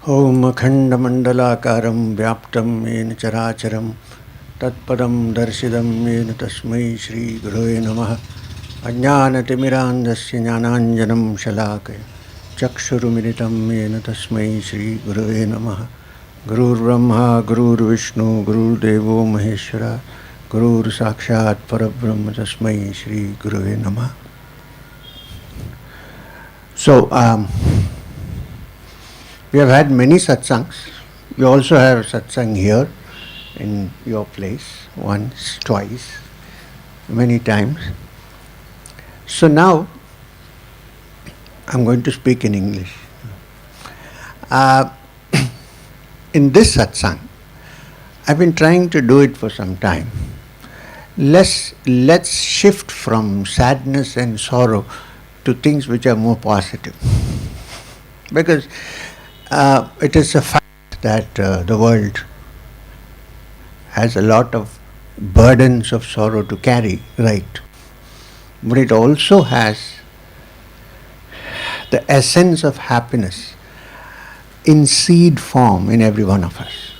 Om Akhandamandalakaram Vyaptam Yena Characharam Tatpadam Darshidam Yena Tasmai Shri Gurave Namaha Ajnanatimirandasya Jnananjanam Shalakaya Chakshurumiritam Yena Tasmai Shri Gurave Namaha Gurur Brahma Gurur Vishnu Gurur Devo Maheshwara Gurur Sakshat Parabrahma Tasmai Shri Gurave Namaha. So, we have had many satsangs. We also have satsang here in your place, once, twice, many times. So now, I'm going to speak in English. In this satsang, I've been trying to do it for some time. Let's shift from sadness and sorrow to things which are more positive. Because it is a fact that the world has a lot of burdens of sorrow to carry, right? But it also has the essence of happiness in seed form in every one of us.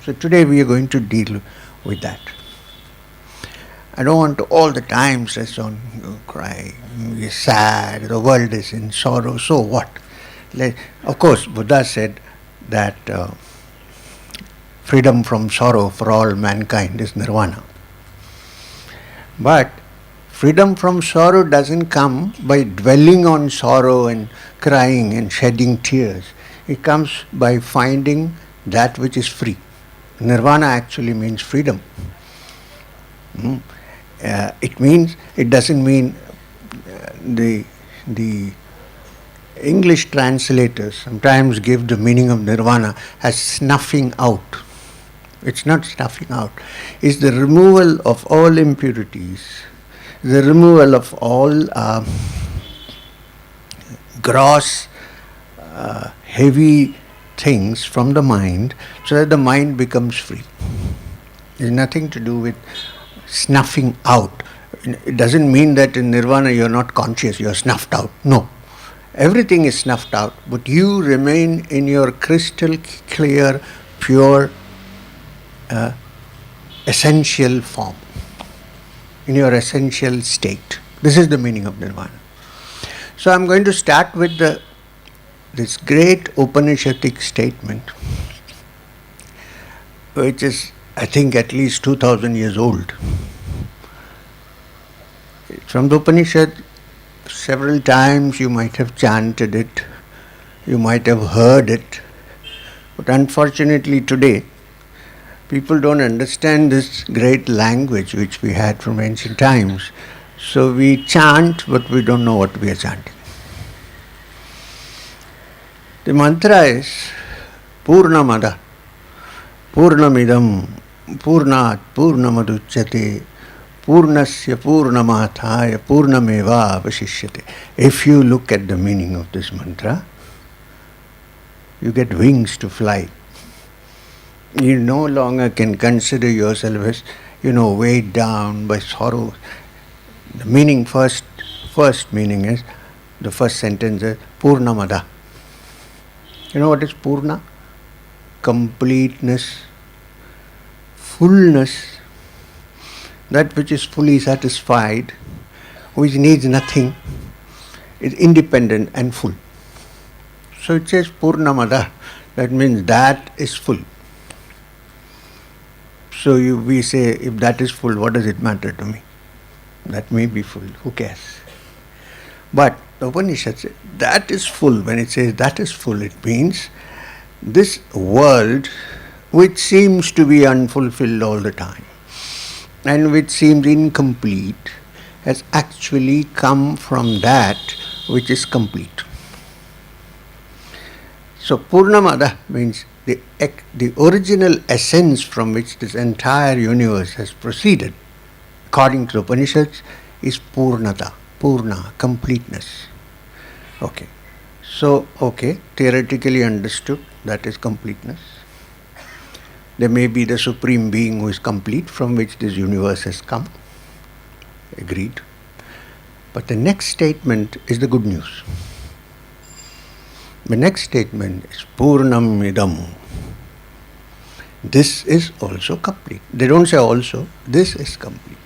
So today we are going to deal with that. I don't want to all the time stress on, cry, you're sad, the world is in sorrow, so what? Of course, Buddha said that freedom from sorrow for all mankind is nirvana. But freedom from sorrow doesn't come by dwelling on sorrow and crying and shedding tears. It comes by finding that which is free. Nirvana actually means freedom. It doesn't mean the English translators sometimes give the meaning of nirvana as snuffing out. It's not snuffing out. It's the removal of all impurities, the removal of all gross, heavy things from the mind so that the mind becomes free. There's nothing to do with snuffing out. It doesn't mean that in nirvana you're not conscious, you're snuffed out. No. Everything is snuffed out, but you remain in your crystal clear, pure, essential form, in your essential state. This is the meaning of nirvana. So I'm going to start with this great Upanishadic statement, which is, I think, at least 2000 years old. From the Upanishad, several times you might have chanted it, you might have heard it, but unfortunately today people don't understand this great language which we had from ancient times. So we chant, but we don't know what we are chanting. The mantra is Poornamadah Poornamidam Poornat Poornamaduchyate Purnasya Poornamathaya Poornameva Avashishyate. If you look at the meaning of this mantra, you get wings to fly. You no longer can consider yourself as, weighed down by sorrow. The meaning, first meaning is, the first sentence is Poornamadah. You know what is Purna? Completeness, fullness. That which is fully satisfied, which needs nothing, is independent and full. So it says Poornamadah, that means that is full. So we say, if that is full, what does it matter to me? That may be full, who cares? But the Upanishad says, that is full. When it says that is full, it means this world, which seems to be unfulfilled all the time, and which seems incomplete, has actually come from that which is complete. So Poornamadah means the original essence from which this entire universe has proceeded, according to the Upanishads, is Purnata, Purna, completeness. Okay. So, theoretically understood, that is completeness. There may be the Supreme Being who is complete, from which this universe has come. Agreed. But the next statement is the good news. The next statement is Poornamidam. This is also complete. They don't say also, this is complete.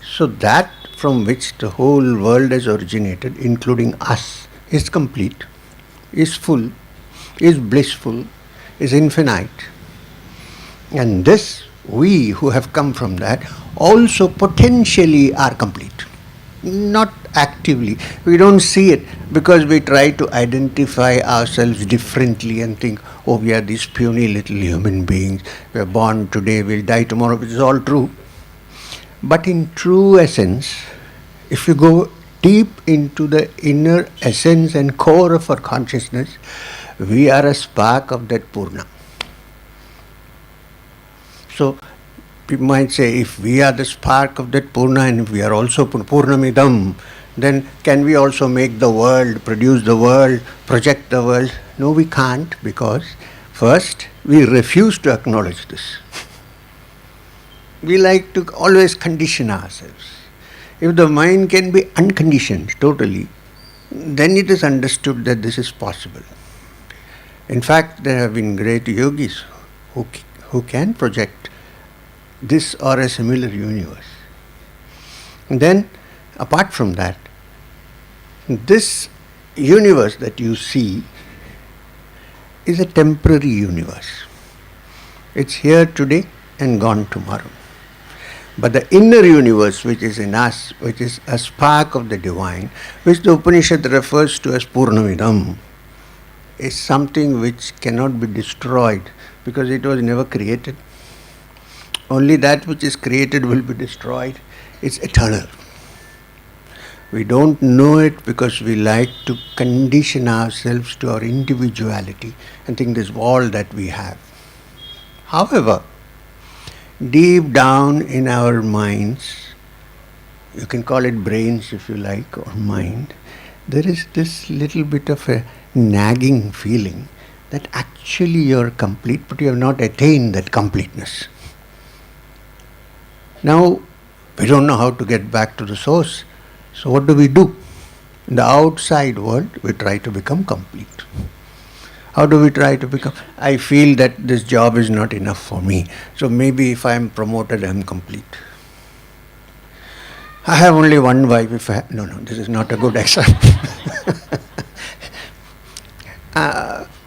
So that from which the whole world has originated, including us, is complete, is full, is blissful, is infinite. And this, we who have come from that, also potentially are complete. Not actively. We don't see it because we try to identify ourselves differently and think, oh, we are these puny little human beings. We are born today, we'll die tomorrow, which is all true. But in true essence, if you go deep into the inner essence and core of our consciousness, we are a spark of that Purna. So, people might say, if we are the spark of that Purna and if we are also Poornamidam, then can we also make the world, produce the world, project the world? No, we can't, because first, we refuse to acknowledge this. We like to always condition ourselves. If the mind can be unconditioned totally, then it is understood that this is possible. In fact, there have been great yogis who can project this or a similar universe. And then, apart from that, this universe that you see is a temporary universe. It's here today and gone tomorrow. But the inner universe which is in us, which is a spark of the divine, which the Upanishad refers to as Poornamidam, is something which cannot be destroyed because it was never created. Only that which is created will be destroyed. It's eternal. We don't know it because we like to condition ourselves to our individuality and think this is all that we have. However, deep down in our minds, you can call it brains if you like, or mind, there is this little bit of a nagging feeling that actually you're complete, but you have not attained that completeness. Now, we don't know how to get back to the source. So what do? In the outside world, we try to become complete. How do we try to become? I feel that this job is not enough for me. So maybe if I am promoted, I am complete. I have only one wife. No, this is not a good example.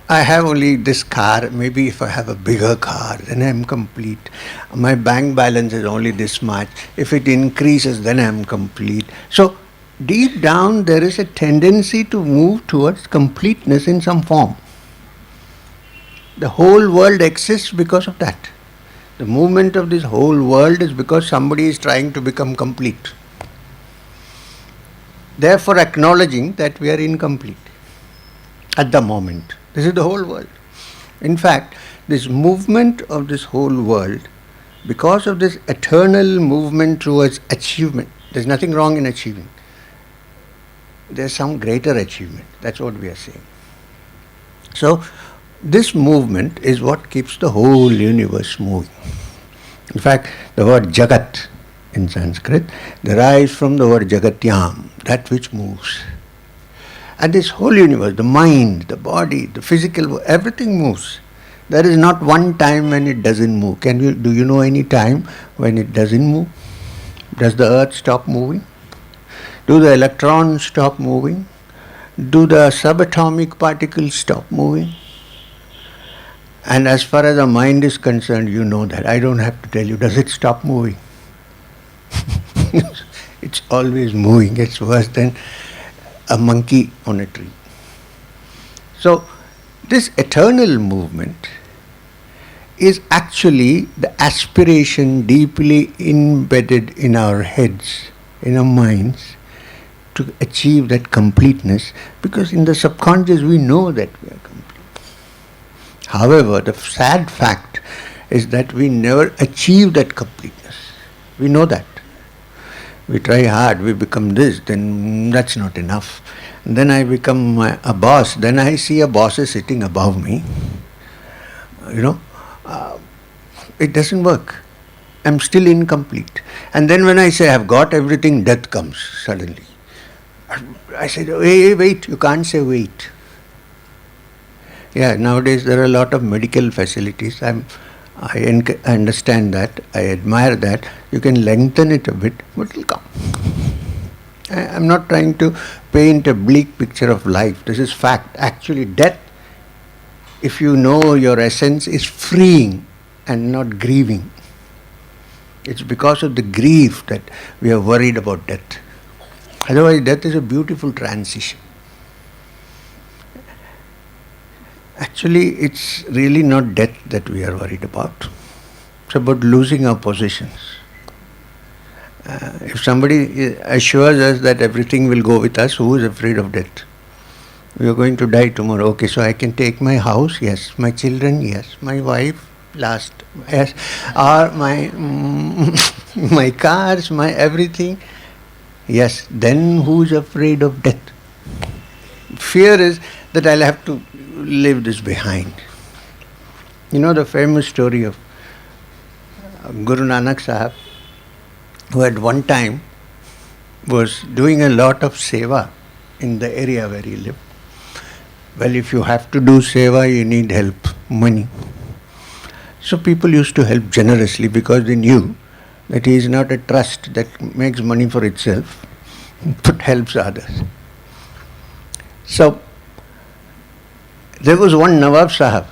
I have only this car. Maybe if I have a bigger car, then I am complete. My bank balance is only this much. If it increases, then I am complete. So deep down, there is a tendency to move towards completeness in some form. The whole world exists because of that. The movement of this whole world is because somebody is trying to become complete. Therefore, acknowledging that we are incomplete at the moment. This is the whole world. In fact, this movement of this whole world, because of this eternal movement towards achievement, there's nothing wrong in achieving. There's some greater achievement. That's what we are saying. So, this movement is what keeps the whole universe moving. In fact, the word Jagat in Sanskrit derives from the word Jagatyam, that which moves. And this whole universe, the mind, the body, the physical, everything moves. There is not one time when it doesn't move. Do you know any time when it doesn't move? Does the earth stop moving? Do the electrons stop moving? Do the subatomic particles stop moving? And as far as the mind is concerned, you know that. I don't have to tell you, does it stop moving? It's always moving. It's worse than a monkey on a tree. So, this eternal movement is actually the aspiration deeply embedded in our heads, in our minds, to achieve that completeness, because in the subconscious we know that we are complete. However, the sad fact is that we never achieve that completeness. We know that. We try hard, we become this, then that's not enough. And then I become a boss, then I see a boss is sitting above me. It doesn't work. I'm still incomplete. And then when I say I've got everything, death comes suddenly. I said, wait, you can't say wait. Yeah, nowadays there are a lot of medical facilities. I understand that. I admire that. You can lengthen it a bit, but it will come. I'm not trying to paint a bleak picture of life. This is fact. Actually, death, if you know your essence, is freeing and not grieving. It's because of the grief that we are worried about death. Otherwise, death is a beautiful transition. Actually, it's really not death that we are worried about. It's about losing our possessions. If somebody assures us that everything will go with us, who is afraid of death? We are going to die tomorrow. Okay, so I can take my house, yes. My children, yes. My wife, last, yes. Or my cars, my everything, yes. Then who is afraid of death? Fear is that I'll have to leave this behind. You know the famous story of Guru Nanak Sahib, who at one time was doing a lot of seva in the area where he lived. Well, if you have to do seva, you need help, money. So people used to help generously because they knew that he is not a trust that makes money for itself, but helps others. So there was one Nawab Sahib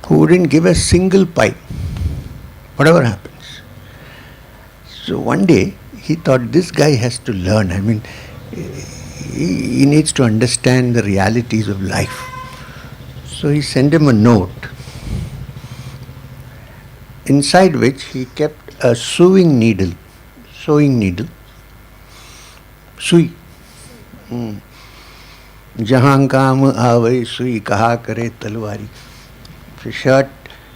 who wouldn't give a single pie, whatever happens. So one day he thought this guy has to learn. I mean, he needs to understand the realities of life. So he sent him a note, inside which he kept a sewing needle. Sui. Jahan kaam aave sui kaha kare talwari. If your shirt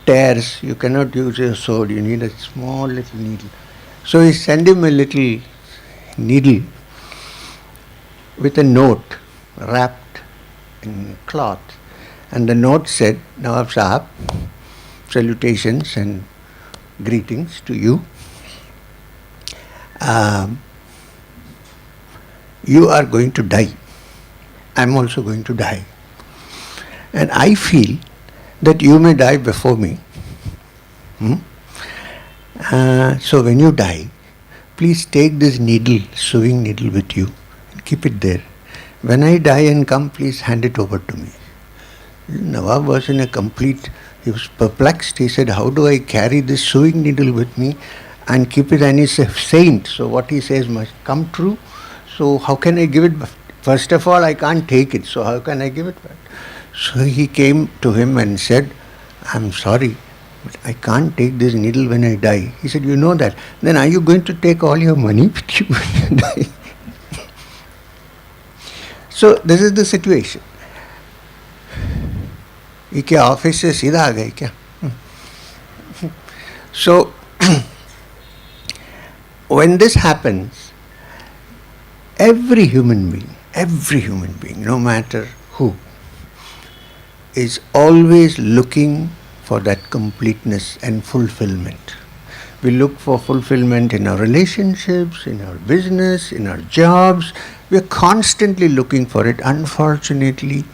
tears, you cannot use a sword, you need a small little needle. So he sent him a little needle with a note wrapped in cloth. And the note said, Nawab Sahib, salutations and greetings to you. You are going to die. I am also going to die. And I feel that you may die before me. So when you die, please take this needle, sewing needle with you and keep it there. When I die and come, please hand it over to me. Nawab was in a complete, he was perplexed. He said, how do I carry this sewing needle with me and keep it? And he's a saint, so what he says must come true. So how can I give it back? First of all, I can't take it, so how can I give it back? So he came to him and said, I'm sorry, but I can't take this needle when I die. He said, you know that. Then are you going to take all your money with you when you die? So this is the situation. ये क्या office से सीधा आ गए क्या? So when this happens, every human being, no matter who, is always looking for that completeness and fulfillment. We look for fulfillment in our relationships, in our business, in our jobs. We are constantly looking for it. Unfortunately,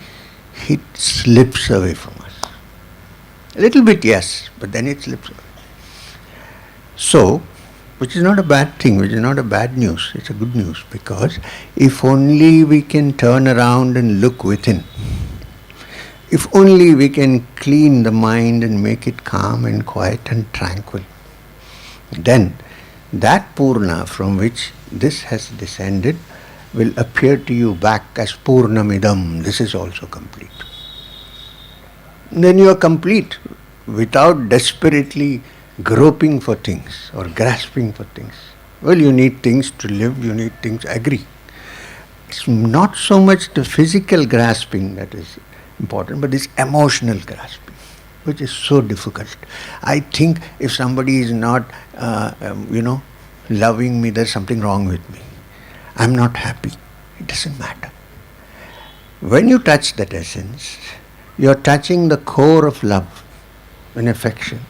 it slips away from us. A little bit, yes, but then it slips away. So, which is not a bad thing, which is not a bad news, it's a good news, because if only we can turn around and look within, if only we can clean the mind and make it calm and quiet and tranquil, then that Purna from which this has descended will appear to you back as Poornamidam. This is also complete. Then you are complete without desperately groping for things or grasping for things. Well, you need things to live, you need things, agree. It's not so much the physical grasping that is important, but this emotional grasping, which is so difficult. I think if somebody is not, loving me, there's something wrong with me. I'm not happy. It doesn't matter. When you touch that essence, you're touching the core of love and affection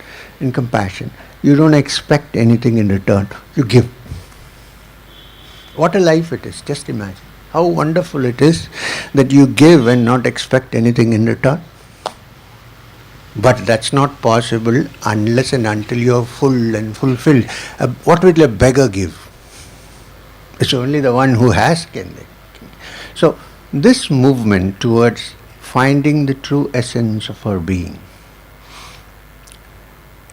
and compassion. You don't expect anything in return. You give. What a life it is. Just imagine. How wonderful it is that you give and not expect anything in return. But that's not possible unless and until you are full and fulfilled. What will a beggar give? It's only the one who has can. So this movement towards finding the true essence of our being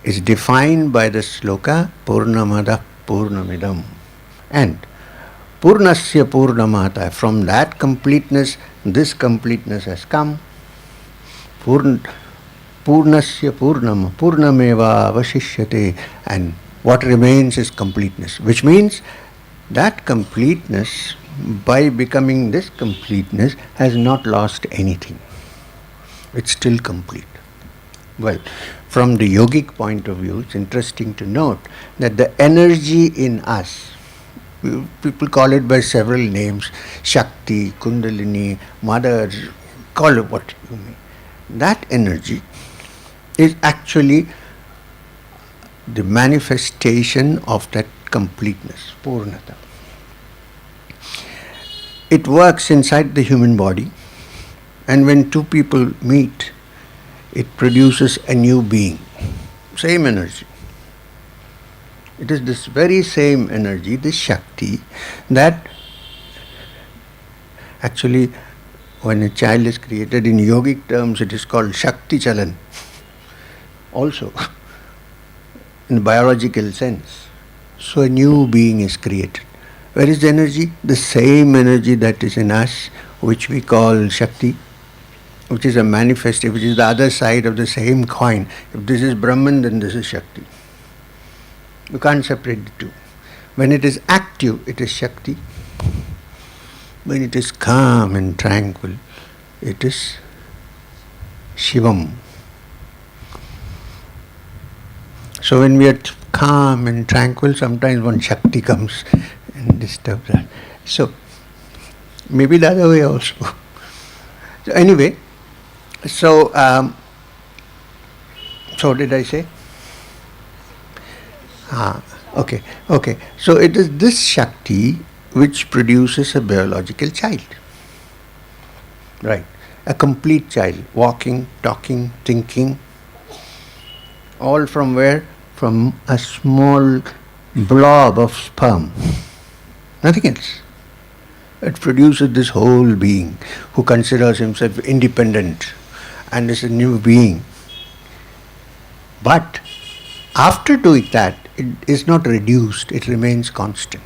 is defined by the sloka Poornamadah Poornamidam. And Purnasya Poornamata, from that completeness, this completeness has come. Purnasya Poornam, Poornameva Avashishyate, and what remains is completeness, which means that completeness, by becoming this completeness, has not lost anything. It's still complete. Well, from the yogic point of view, it's interesting to note that the energy in us, people call it by several names, Shakti, Kundalini, Mother, call it what you may. That energy is actually the manifestation of that completeness, Purnata. It works inside the human body, and when two people meet, it produces a new being. Same energy. It is this very same energy, this Shakti, that actually when a child is created in yogic terms, it is called Shakti Chalan. Also, in the biological sense. So a new being is created. Where is the energy? The same energy that is in us, which we call Shakti, which is a manifestation, which is the other side of the same coin. If this is Brahman, then this is Shakti. You can't separate the two. When it is active, it is Shakti. When it is calm and tranquil, it is Shivam. So when we are calm and tranquil, sometimes one Shakti comes and disturbs that. So maybe the other way also. So anyway, so did I say? Okay. So it is this Shakti which produces a biological child. Right. A complete child, walking, talking, thinking. All from where? From a small blob of sperm. Nothing else. It produces this whole being who considers himself independent and is a new being. But after doing that, it is not reduced, it remains constant.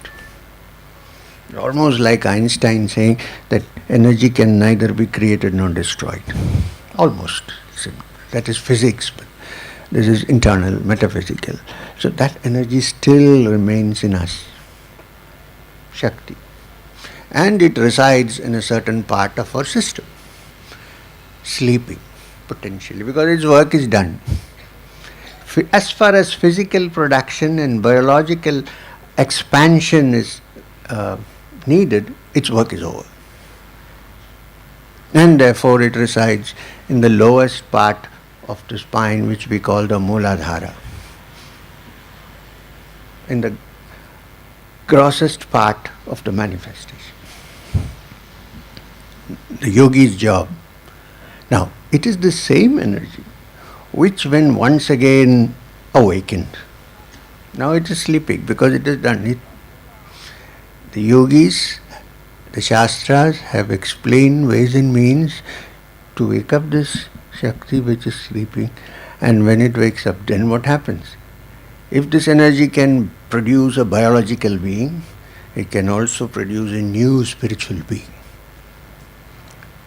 Almost like Einstein saying that energy can neither be created nor destroyed. Almost. That is physics, but this is internal, metaphysical. So that energy still remains in us. Shakti. And it resides in a certain part of our system. Sleeping, potentially, because its work is done. As far as physical production and biological expansion is needed, its work is over. And therefore it resides in the lowest part of the spine, which we call the Mooladhara. In the grossest part of the manifestation. The yogi's job. Now, it is the same energy which, when once again awakened, now it is sleeping because it is done. The yogis, the Shastras have explained ways and means to wake up this Shakti which is sleeping, and when it wakes up, then what happens? If this energy can produce a biological being, it can also produce a new spiritual being.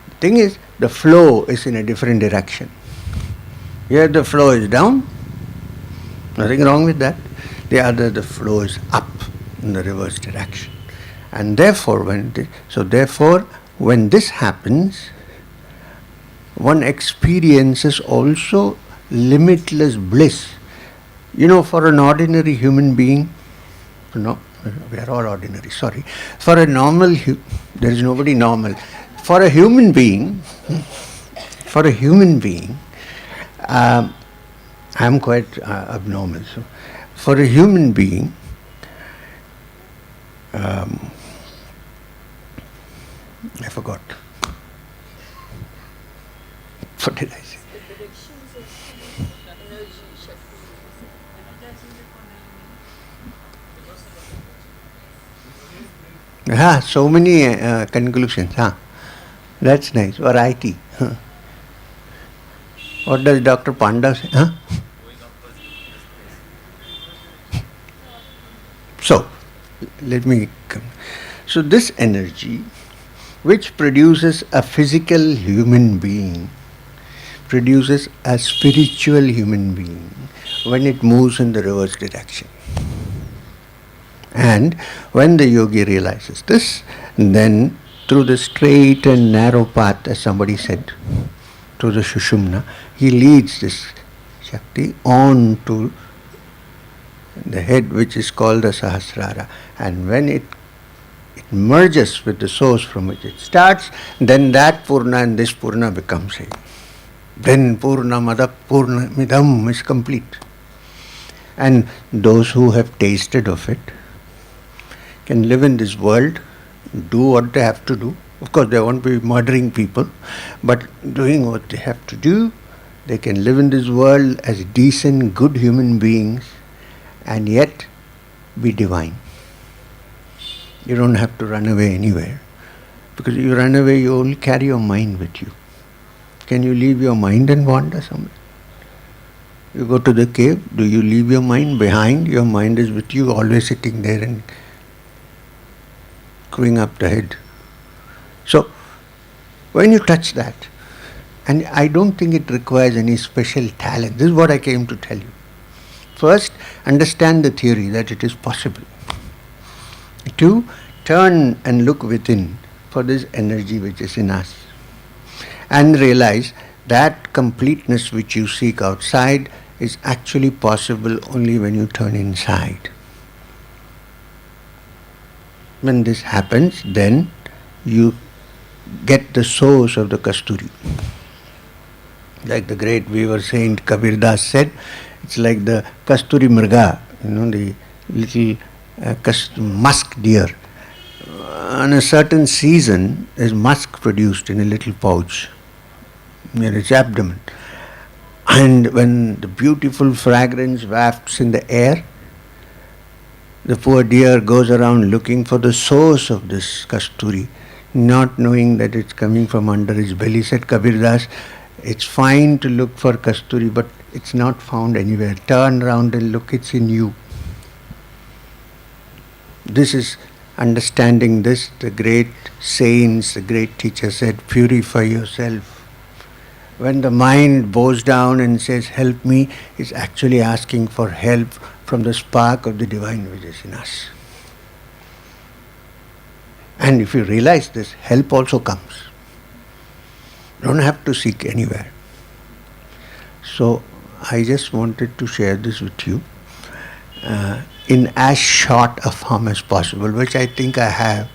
The thing is, the flow is in a different direction. Here the flow is down, nothing wrong with that. The other, the flow is up in the reverse direction. And therefore, when this happens, one experiences also limitless bliss. You know, for an ordinary human being, no, we are all ordinary, sorry. For a normal, there is nobody normal. For a human being, I am quite abnormal. So, for a human being, I forgot. What did I say? The directions of energy, Shakti. So many conclusions. That's nice. Variety. What does Dr. Panda say? So, let me come. So this energy, which produces a physical human being, produces a spiritual human being when it moves in the reverse direction. And when the yogi realizes this, then through the straight and narrow path, as somebody said, through the Shushumna, he leads this Shakti on to the head, which is called the Sahasrara. And when it merges with the source from which it starts, then that Purna and this Purna becomes same. Then Poornamadah Poornamidam is complete. And those who have tasted of it can live in this world, do what they have to do. Of course, they won't be murdering people, but doing what they have to do, they can live in this world as decent, good human beings and yet be divine. You don't have to run away anywhere, because if you run away, you only carry your mind with you. Can you leave your mind and wander somewhere? You go to the cave, do you leave your mind behind? Your mind is with you, always sitting there and screwing up the head. So, when you touch that, and I don't think it requires any special talent. This is what I came to tell you. First, understand the theory that it is possible. 2, turn and look within for this energy which is in us. And realize that completeness which you seek outside is actually possible only when you turn inside. When this happens, then you get the source of the Kasturi. Like the great weaver saint Kabir Das said, it's like the Kasturi Mrga, the little musk deer. On a certain season, there's musk produced in a little pouch near its abdomen. And when the beautiful fragrance wafts in the air, the poor deer goes around looking for the source of this Kasturi, not knowing that it's coming from under his belly. Said Kabir Das, it's fine to look for Kasturi, but it's not found anywhere. Turn around and look, it's in you. This is understanding this. The great saints, the great teacher said, purify yourself. When the mind bows down and says, help me, it's actually asking for help from the spark of the divine which is in us. And if you realize this, help also comes. You don't have to seek anywhere. So, I just wanted to share this with you in as short a form as possible, which I think I have.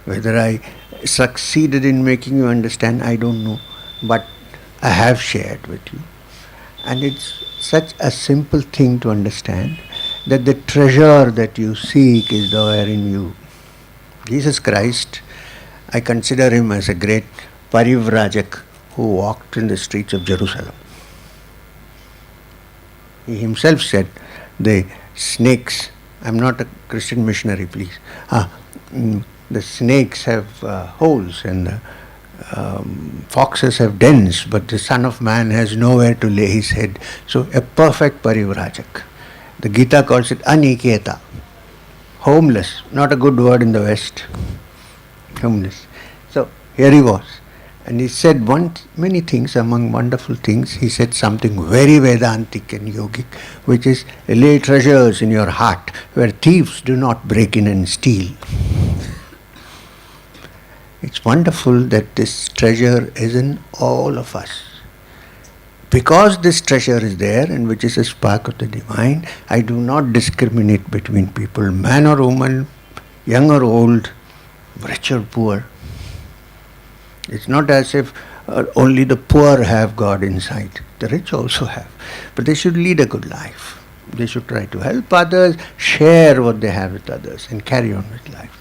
Whether I succeeded in making you understand, I don't know. But I have shared with you. And it's such a simple thing to understand that the treasure that you seek is there in you. Jesus Christ, I consider him as a great parivrajak who walked in the streets of Jerusalem. He himself said, the snakes, I'm not a Christian missionary, please. The snakes have holes and the foxes have dens, but the Son of Man has nowhere to lay his head. So a perfect parivrajak. The Gita calls it aniketa, homeless, not a good word in the West. Homeless. So here he was. And he said many things, among wonderful things. He said something very Vedantic and yogic, which is, lay treasures in your heart where thieves do not break in and steal. It's wonderful that this treasure is in all of us. Because this treasure is there, and which is a spark of the divine, I do not discriminate between people, man or woman, young or old, rich or poor. It's not as if only the poor have God inside. The rich also have. But they should lead a good life. They should try to help others, share what they have with others, and carry on with life.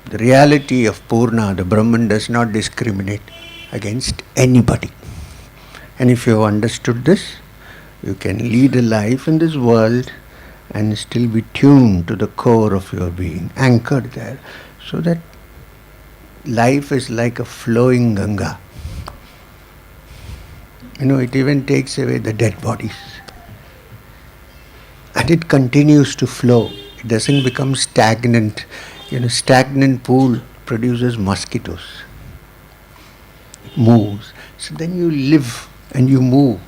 The reality of Purna, the Brahman, does not discriminate against anybody. And if you have understood this, you can lead a life in this world and still be tuned to the core of your being, anchored there, so that life is like a flowing Ganga. It even takes away the dead bodies. And it continues to flow. It doesn't become stagnant. Stagnant pool produces mosquitoes. It moves. So then you live and you move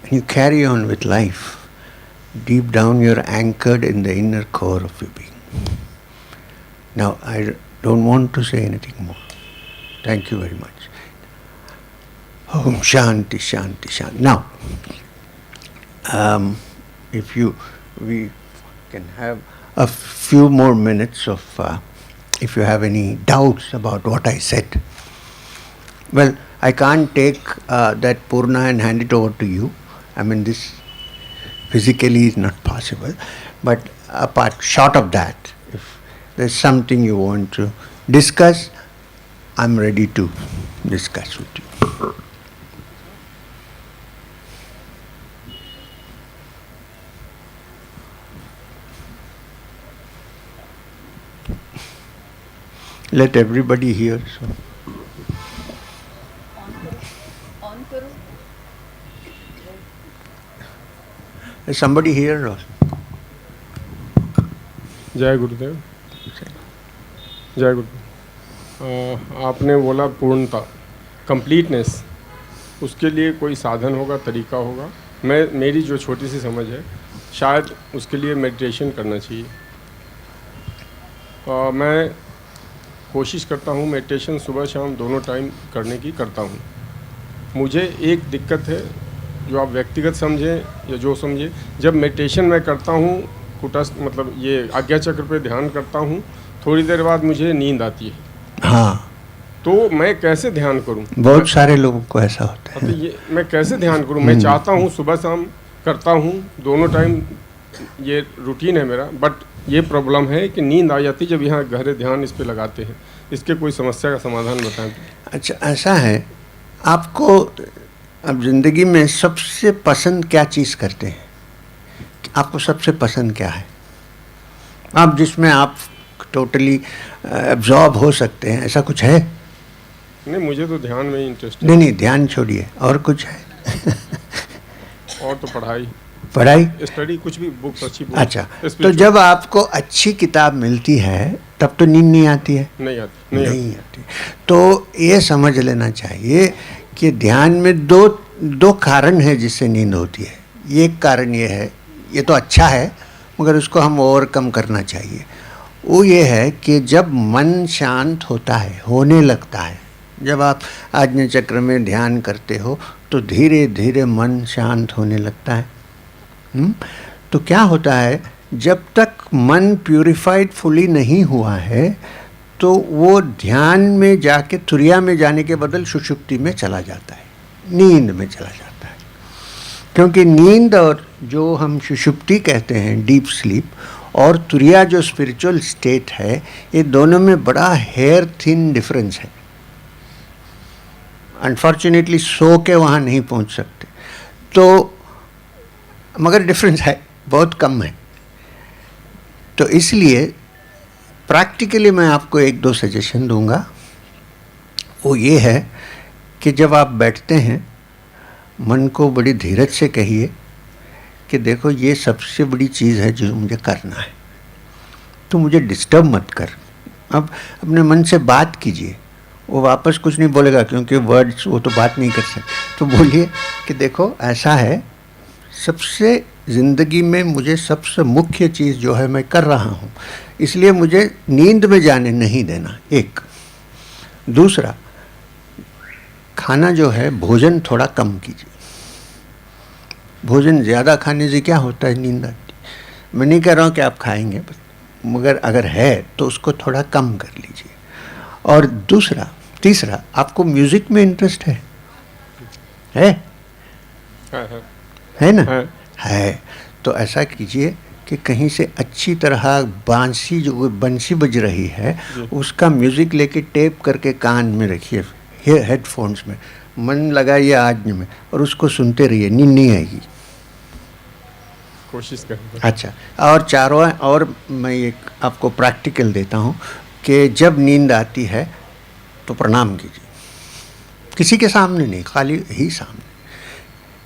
and you carry on with life. Deep down you're anchored in the inner core of your being. Now I don't want to say anything more. Thank you very much. Om Shanti, Shanti, Shanti. Now, we can have a few more minutes of, if you have any doubts about what I said. Well, I can't take that Purna and hand it over to you. This physically is not possible. But short of that, if there's something you want to discuss, I'm ready to discuss with you. Let everybody hear. So. On करो. Is somebody here also? जय गुरुदेव. जय गुरुदेव. आपने बोला पूर्णता, completeness, उसके लिए कोई साधन होगा, तरीका होगा. मेरी जो छोटी सी समझ है, शायद उसके लिए मेडिटेशन करना चाहिए. मैं कोशिश करता हूँ मेडिटेशन सुबह शाम दोनों टाइम करने की करता हूँ. मुझे एक दिक्कत है, जो आप व्यक्तिगत समझें या जो समझें, जब मेडिटेशन मैं करता हूँ, कुटस्थ मतलब ये आज्ञा चक्र पे ध्यान करता हूँ, थोड़ी देर बाद मुझे नींद आती है. हाँ, तो मैं कैसे ध्यान करूँ? बहुत सारे लोगों को ऐसा होता है. तो ये मैं कैसे ध्यान करूँ? मैं चाहता हूँ सुबह शाम करता हूँ, दोनों टाइम ये रूटीन है मेरा, बट ये प्रॉब्लम है कि नींद आ जाती जब यहाँ गहरे ध्यान इस पे लगाते हैं. इसके कोई समस्या का समाधान बताएं. अच्छा, ऐसा है, आपको अब ज़िंदगी में सबसे पसंद क्या चीज़ करते हैं? आपको सबसे पसंद क्या है? आप जिसमें आप टोटली एब्जॉर्ब हो सकते हैं, ऐसा कुछ है? नहीं, मुझे तो ध्यान में इंटरेस्ट है. नहीं, ध्यान छोड़िए, और कुछ है? और तो पढ़ाई, स्टडी, कुछ भी बुक्स अच्छी बुक्स. अच्छा, तो जब आपको अच्छी किताब मिलती है तब तो नींद नहीं आती है? नहीं आती. तो ये समझ लेना चाहिए कि ध्यान में दो कारण है जिससे नींद होती है. एक कारण ये है, ये तो अच्छा है मगर उसको हम ओवरकम करना चाहिए. वो ये है कि जब मन शांत होता है, होने लगता है, जब आप आज्ञा चक्र में ध्यान करते हो तो धीरे धीरे मन शांत होने लगता है. तो क्या होता है, जब तक मन प्यूरिफाइड फुली नहीं हुआ है तो वो ध्यान में जाके तुरिया में जाने के बदल सुषुप्ति में चला जाता है, नींद में चला जाता है. क्योंकि नींद और जो हम सुषुप्ति कहते हैं, डीप स्लीप, और तुरिया जो स्पिरिचुअल स्टेट है, ये दोनों में बड़ा हेयर थिन डिफरेंस है. अनफॉर्चुनेटली सो के वहाँ नहीं पहुँच सकते, तो मगर डिफरेंस है, बहुत कम है. तो इसलिए प्रैक्टिकली मैं आपको एक दो सजेशन दूंगा. वो ये है कि जब आप बैठते हैं, मन को बड़ी धीरज से कहिए कि देखो ये सबसे बड़ी चीज़ है जो मुझे करना है, तो मुझे डिस्टर्ब मत कर. अब अपने मन से बात कीजिए. वो वापस कुछ नहीं बोलेगा क्योंकि वर्ड्स वो तो बात नहीं कर सकते. तो बोलिए कि देखो ऐसा है, सबसे ज़िंदगी में मुझे सबसे मुख्य चीज़ जो है मैं कर रहा हूँ, इसलिए मुझे नींद में जाने नहीं देना. एक. दूसरा, खाना जो है, भोजन थोड़ा कम कीजिए. भोजन ज़्यादा खाने से क्या होता है, नींद आती. मैं नहीं कह रहा हूँ कि आप खाएंगे, मगर अगर है तो उसको थोड़ा कम कर लीजिए. और तीसरा, आपको म्यूज़िक में इंटरेस्ट है? है ना? है. तो ऐसा कीजिए कि कहीं से अच्छी तरह बंसी बज रही है, उसका म्यूज़िक लेके टेप करके कान में रखिए, हेडफोन्स में मन लगाइए आज में, और उसको सुनते रहिए, नींद नहीं आएगी। कोशिश करेंगे। अच्छा, और मैं एक आपको प्रैक्टिकल देता हूँ कि जब नींद आती है तो प्रणाम कीजिए, किसी के सामने नहीं, खाली ही सामने,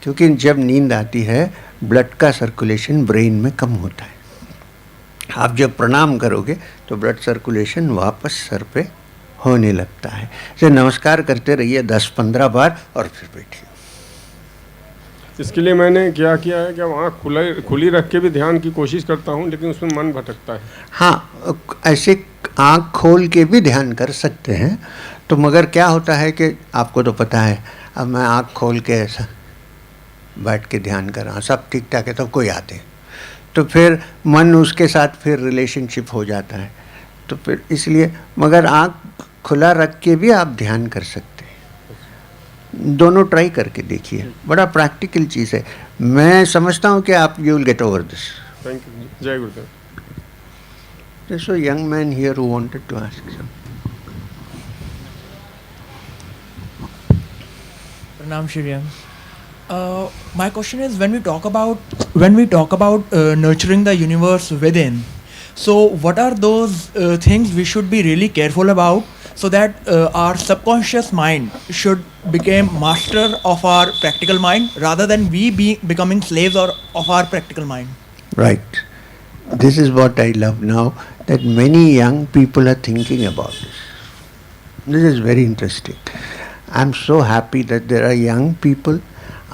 क्योंकि जब नींद आती है ब्लड का सर्कुलेशन ब्रेन में कम होता है। आप जब प्रणाम करोगे तो ब्लड सर्कुलेशन वापस सर पे होने लगता है। तो नमस्कार करते रहिए 10-15 बार और फिर बैठिए। इसके लिए मैंने क्या किया है कि आँख खुली रख के भी ध्यान की कोशिश करता हूँ, लेकिन उसमें मन भटकता है। हाँ, ऐसे आँख खोल के भी ध्यान कर सकते हैं, तो मगर क्या होता है कि आपको तो पता है, अब मैं आँख खोल के ऐसा बैठ के ध्यान कर रहा हूँ, सब ठीक ठाक है, तो कोई आते हैं तो फिर मन उसके साथ फिर रिलेशनशिप हो जाता है, तो फिर इसलिए मगर आँख खुला रख के भी आप ध्यान कर सकते हैं। दोनों ट्राई करके देखिए, बड़ा प्रैक्टिकल चीज़ है। मैं समझता हूँ कि आप you will get over this. Thank you. जय गुरुदेव। There's a young man here who wanted to ask something. Pranam Shivyam. My question is, when we talk about nurturing the universe within, so what are those things we should be really careful about, so that our subconscious mind should become master of our practical mind rather than we becoming slaves of our practical mind? Right. This is what I love now, that many young people are thinking about this. This is very interesting. I'm so happy that there are young people.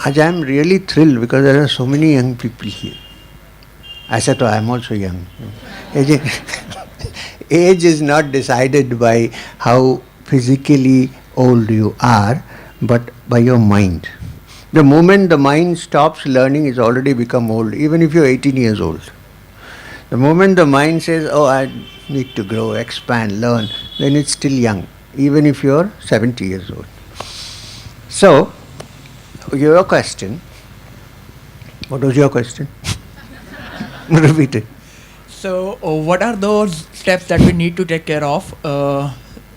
Aj I'm really thrilled because there are so many young people here. Aisa to I am also young. Age is not decided by how physically old you are, but by your mind. The moment the mind stops learning, it's already become old, even if you're 18 years old. The moment the mind says, oh, I need to grow, expand, learn, then it's still young, even if you're 70 years old. So, your question, what was your question? Repeat it. So, what are those steps that we need to take care of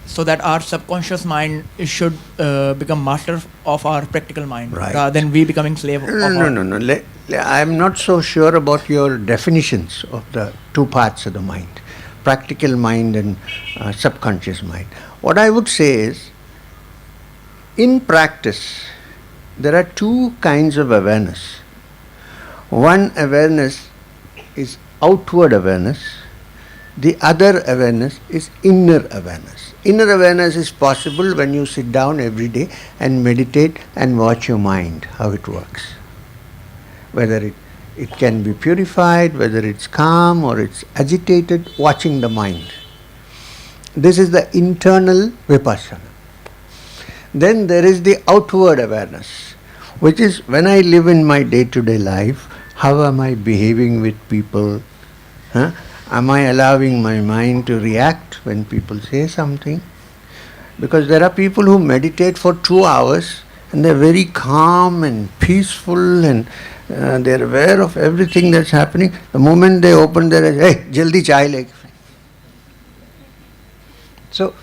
so that our subconscious mind should become master of our practical mind, Right. rather than we becoming slave of our... No. I'm not so sure about your definitions of the two parts of the mind, practical mind and subconscious mind. What I would say is, in practice, there are two kinds of awareness. One awareness is outward awareness. The other awareness is inner awareness. Inner awareness is possible when you sit down every day and meditate and watch your mind, how it works. Whether it can be purified, whether it's calm or it's agitated, watching the mind. This is the internal vipassana. Then there is the outward awareness, which is when I live in my day-to-day life, how am I behaving with people? Am I allowing my mind to react when people say something? Because there are people who meditate for 2 hours and they're very calm and peaceful and they're aware of everything that's happening. The moment they open their eyes, hey, jaldi chai le. So,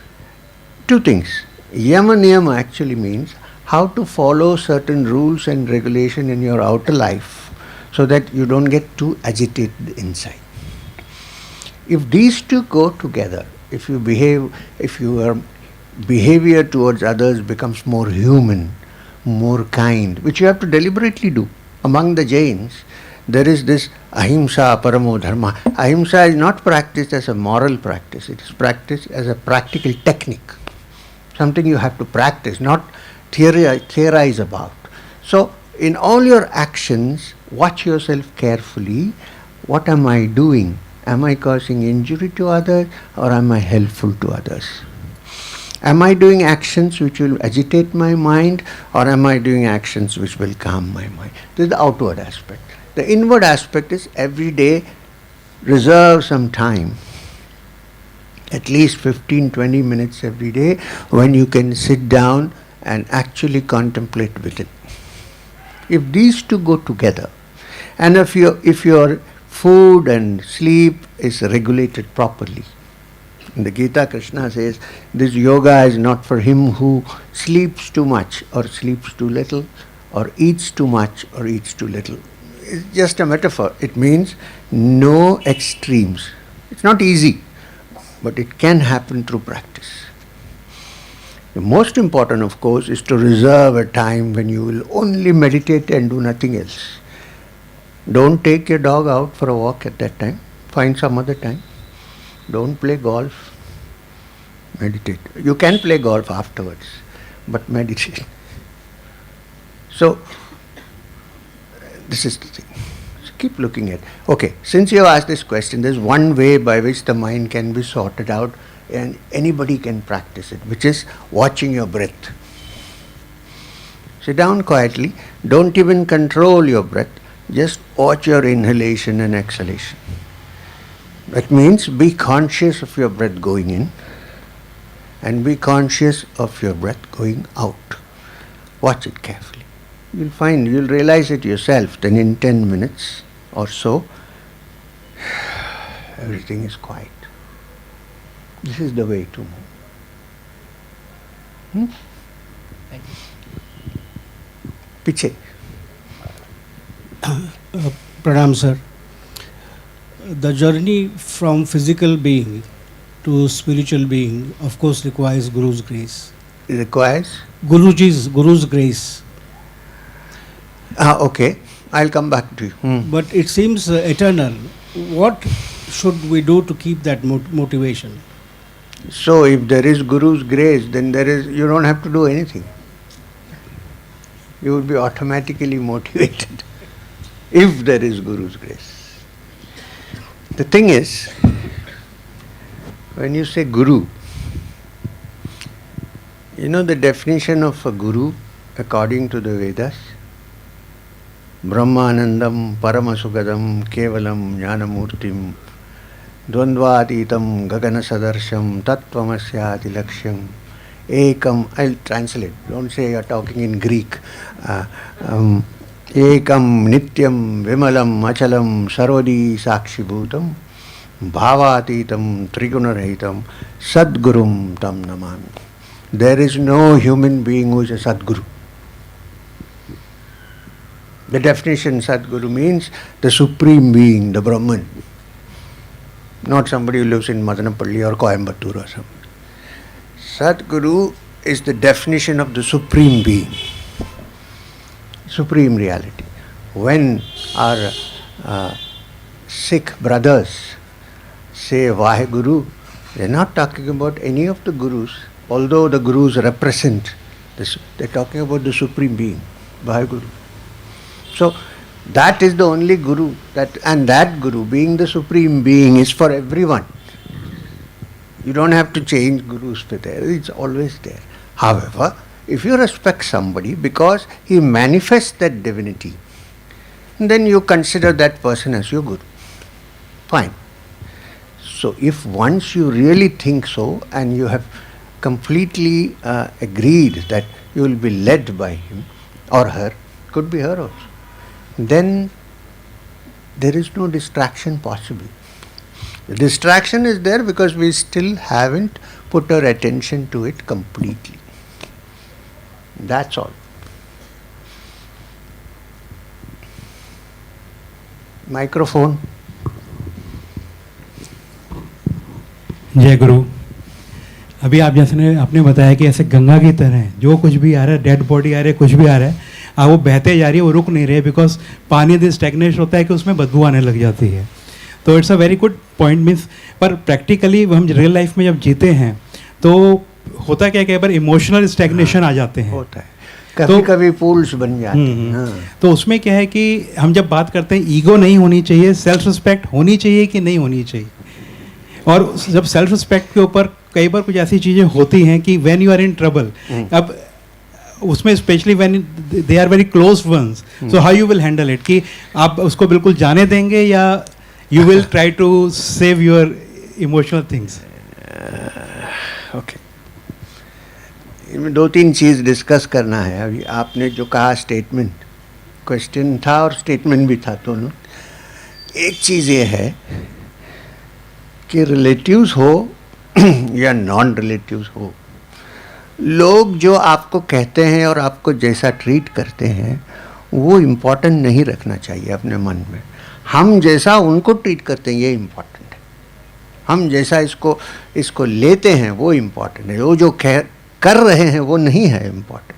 two things. Yama niyama actually means how to follow certain rules and regulation in your outer life so that you don't get too agitated inside. If these two go together, if your behavior towards others becomes more human, more kind, which you have to deliberately do. Among the Jains, there is this ahimsa paramo dharma. Ahimsa is not practiced as a moral practice, it is practiced as a practical technique. Something you have to practice, not theorize about. So, in all your actions, watch yourself carefully. What am I doing? Am I causing injury to others or am I helpful to others? Am I doing actions which will agitate my mind or am I doing actions which will calm my mind? This is the outward aspect. The inward aspect is every day reserve some time, at least 15-20 minutes every day when you can sit down and actually contemplate within. If these two go together, and if your food and sleep is regulated properly. In the Gita, Krishna says, this yoga is not for him who sleeps too much or sleeps too little, or eats too much or eats too little. It's just a metaphor. It means no extremes. It's not easy, but it can happen through practice. The most important, of course, is to reserve a time when you will only meditate and do nothing else. Don't take your dog out for a walk at that time. Find some other time. Don't play golf. Meditate. You can play golf afterwards, but meditate. So, this is the thing. So keep looking at. Okay, since you asked this question, there's one way by which the mind can be sorted out and anybody can practice it, which is watching your breath. Sit down quietly. Don't even control your breath. Just watch your inhalation and exhalation. That means be conscious of your breath going in and be conscious of your breath going out. Watch it carefully. You'll realize it yourself. Then in 10 minutes or so, everything is quiet. This is the way to move. Thank you. Piche. Pranam, sir. The journey from physical being to spiritual being, of course, requires Guru's grace. It requires? Guru's grace. Okay. I'll come back to you. But it seems eternal. What should we do to keep that motivation? So if there is Guru's grace, then you don't have to do anything. You will be automatically motivated if there is Guru's grace. The thing is, when you say Guru, you know the definition of a Guru according to the Vedas? Brahmanandam Paramasugadam Kevalam Jnanamurtim Dvandvatitam Gaganasadarsham Tattvamasya Laksham Ekam. I'll translate. Don't say you're talking in Greek. Ekam Nityam Vimalam Achalam Sarvadi Sakshibhutam Bhavatitam Trigunarahitam Sadgurum Tam Namami. There is no human being who is a Sadguru. The definition Sadguru means the Supreme Being, the Brahman. Not somebody who lives in Madanapalli or Coimbatore or something. Sadguru is the definition of the Supreme Being, Supreme Reality. When our Sikh brothers say Vaheguru, they're not talking about any of the Gurus, although the Gurus represent this. They're talking about the Supreme Being, Vaheguru. So that is the only Guru, and that Guru, being the Supreme Being, is for everyone. You don't have to change Gurus for there, it's always there. However, if you respect somebody because he manifests that divinity, then you consider that person as your Guru. Fine. So if once you really think so and you have completely agreed that you will be led by him or her, could be her also, then there is no distraction possible. The distraction is there because we still haven't put our attention to it completely. That's all. Microphone. जय गुरु। अभी आप जैसे आपने बताया कि ऐसे गंगा की तरह है, जो कुछ भी आ रहा है, डेड बॉडी आ रही है, कुछ भी आ रहा है, वो बहते जा रही है, वो रुक नहीं रहे, बिकॉज पानी दिन स्टैग्नेट होता है कि उसमें बदबू आने लग जाती है। तो it's a very good point. Means पर प्रैक्टिकली हम रियल लाइफ में जब जीते हैं तो होता क्या, कई बार इमोशनल स्टैग्नेशन आ जाते हैं, होता है, कभी कभी पूल्स बन जाते हैं। हाँ। तो उसमें क्या है कि हम जब बात करते हैं ईगो नहीं होनी चाहिए, सेल्फ रिस्पेक्ट होनी चाहिए कि नहीं होनी चाहिए। और जब सेल्फ रिस्पेक्ट के ऊपर कई बार कुछ ऐसी चीज़ें होती हैं कि when you are in trouble, अब उसमें specially when they are very close ones, so how you will handle it, कि आप उसको बिल्कुल जाने देंगे या you will try to save your emotional things. Okay, इनमें दो तीन चीज़ डिस्कस करना है। अभी आपने जो कहा स्टेटमेंट, क्वेश्चन था और स्टेटमेंट भी था दोनों। एक चीज़ ये है कि रिलेटिव्स हो या नॉन रिलेटिव्स हो, लोग जो आपको कहते हैं और आपको जैसा ट्रीट करते हैं वो इम्पोर्टेंट नहीं रखना चाहिए अपने मन में। हम जैसा उनको ट्रीट करते हैं ये इम्पोर्टेंट है, हम जैसा इसको लेते हैं वो इम्पोर्टेंट है, वो जो कर रहे हैं वो नहीं है इम्पोर्टेंट।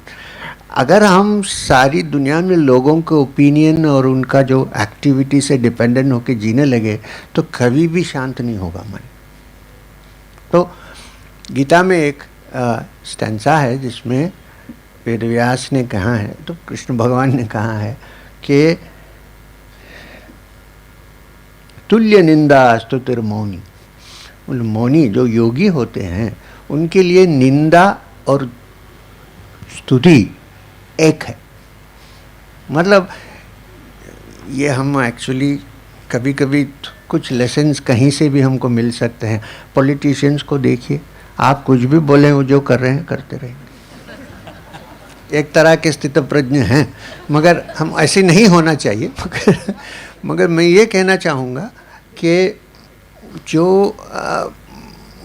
अगर हम सारी दुनिया में लोगों के ओपिनियन और उनका जो एक्टिविटी से डिपेंडेंट होकर जीने लगे तो कभी भी शांत नहीं होगा मन। तो गीता में एक स्टैंजा है जिसमें वेदव्यास ने कहा है, तो कृष्ण भगवान ने कहा है कि तुल्य निंदा स्तुतिर मौनी। उन मौनी जो योगी होते हैं उनके लिए निंदा और स्तुति एक है। मतलब ये हम एक्चुअली कभी कभी कुछ लेसन्स कहीं से भी हमको मिल सकते हैं। पॉलिटिशियंस को देखिए, आप कुछ भी बोलें वो जो कर रहे हैं करते रहेंगे, एक तरह के स्थितप्रज्ञ हैं, मगर हम ऐसे नहीं होना चाहिए। मगर मैं ये कहना चाहूँगा कि जो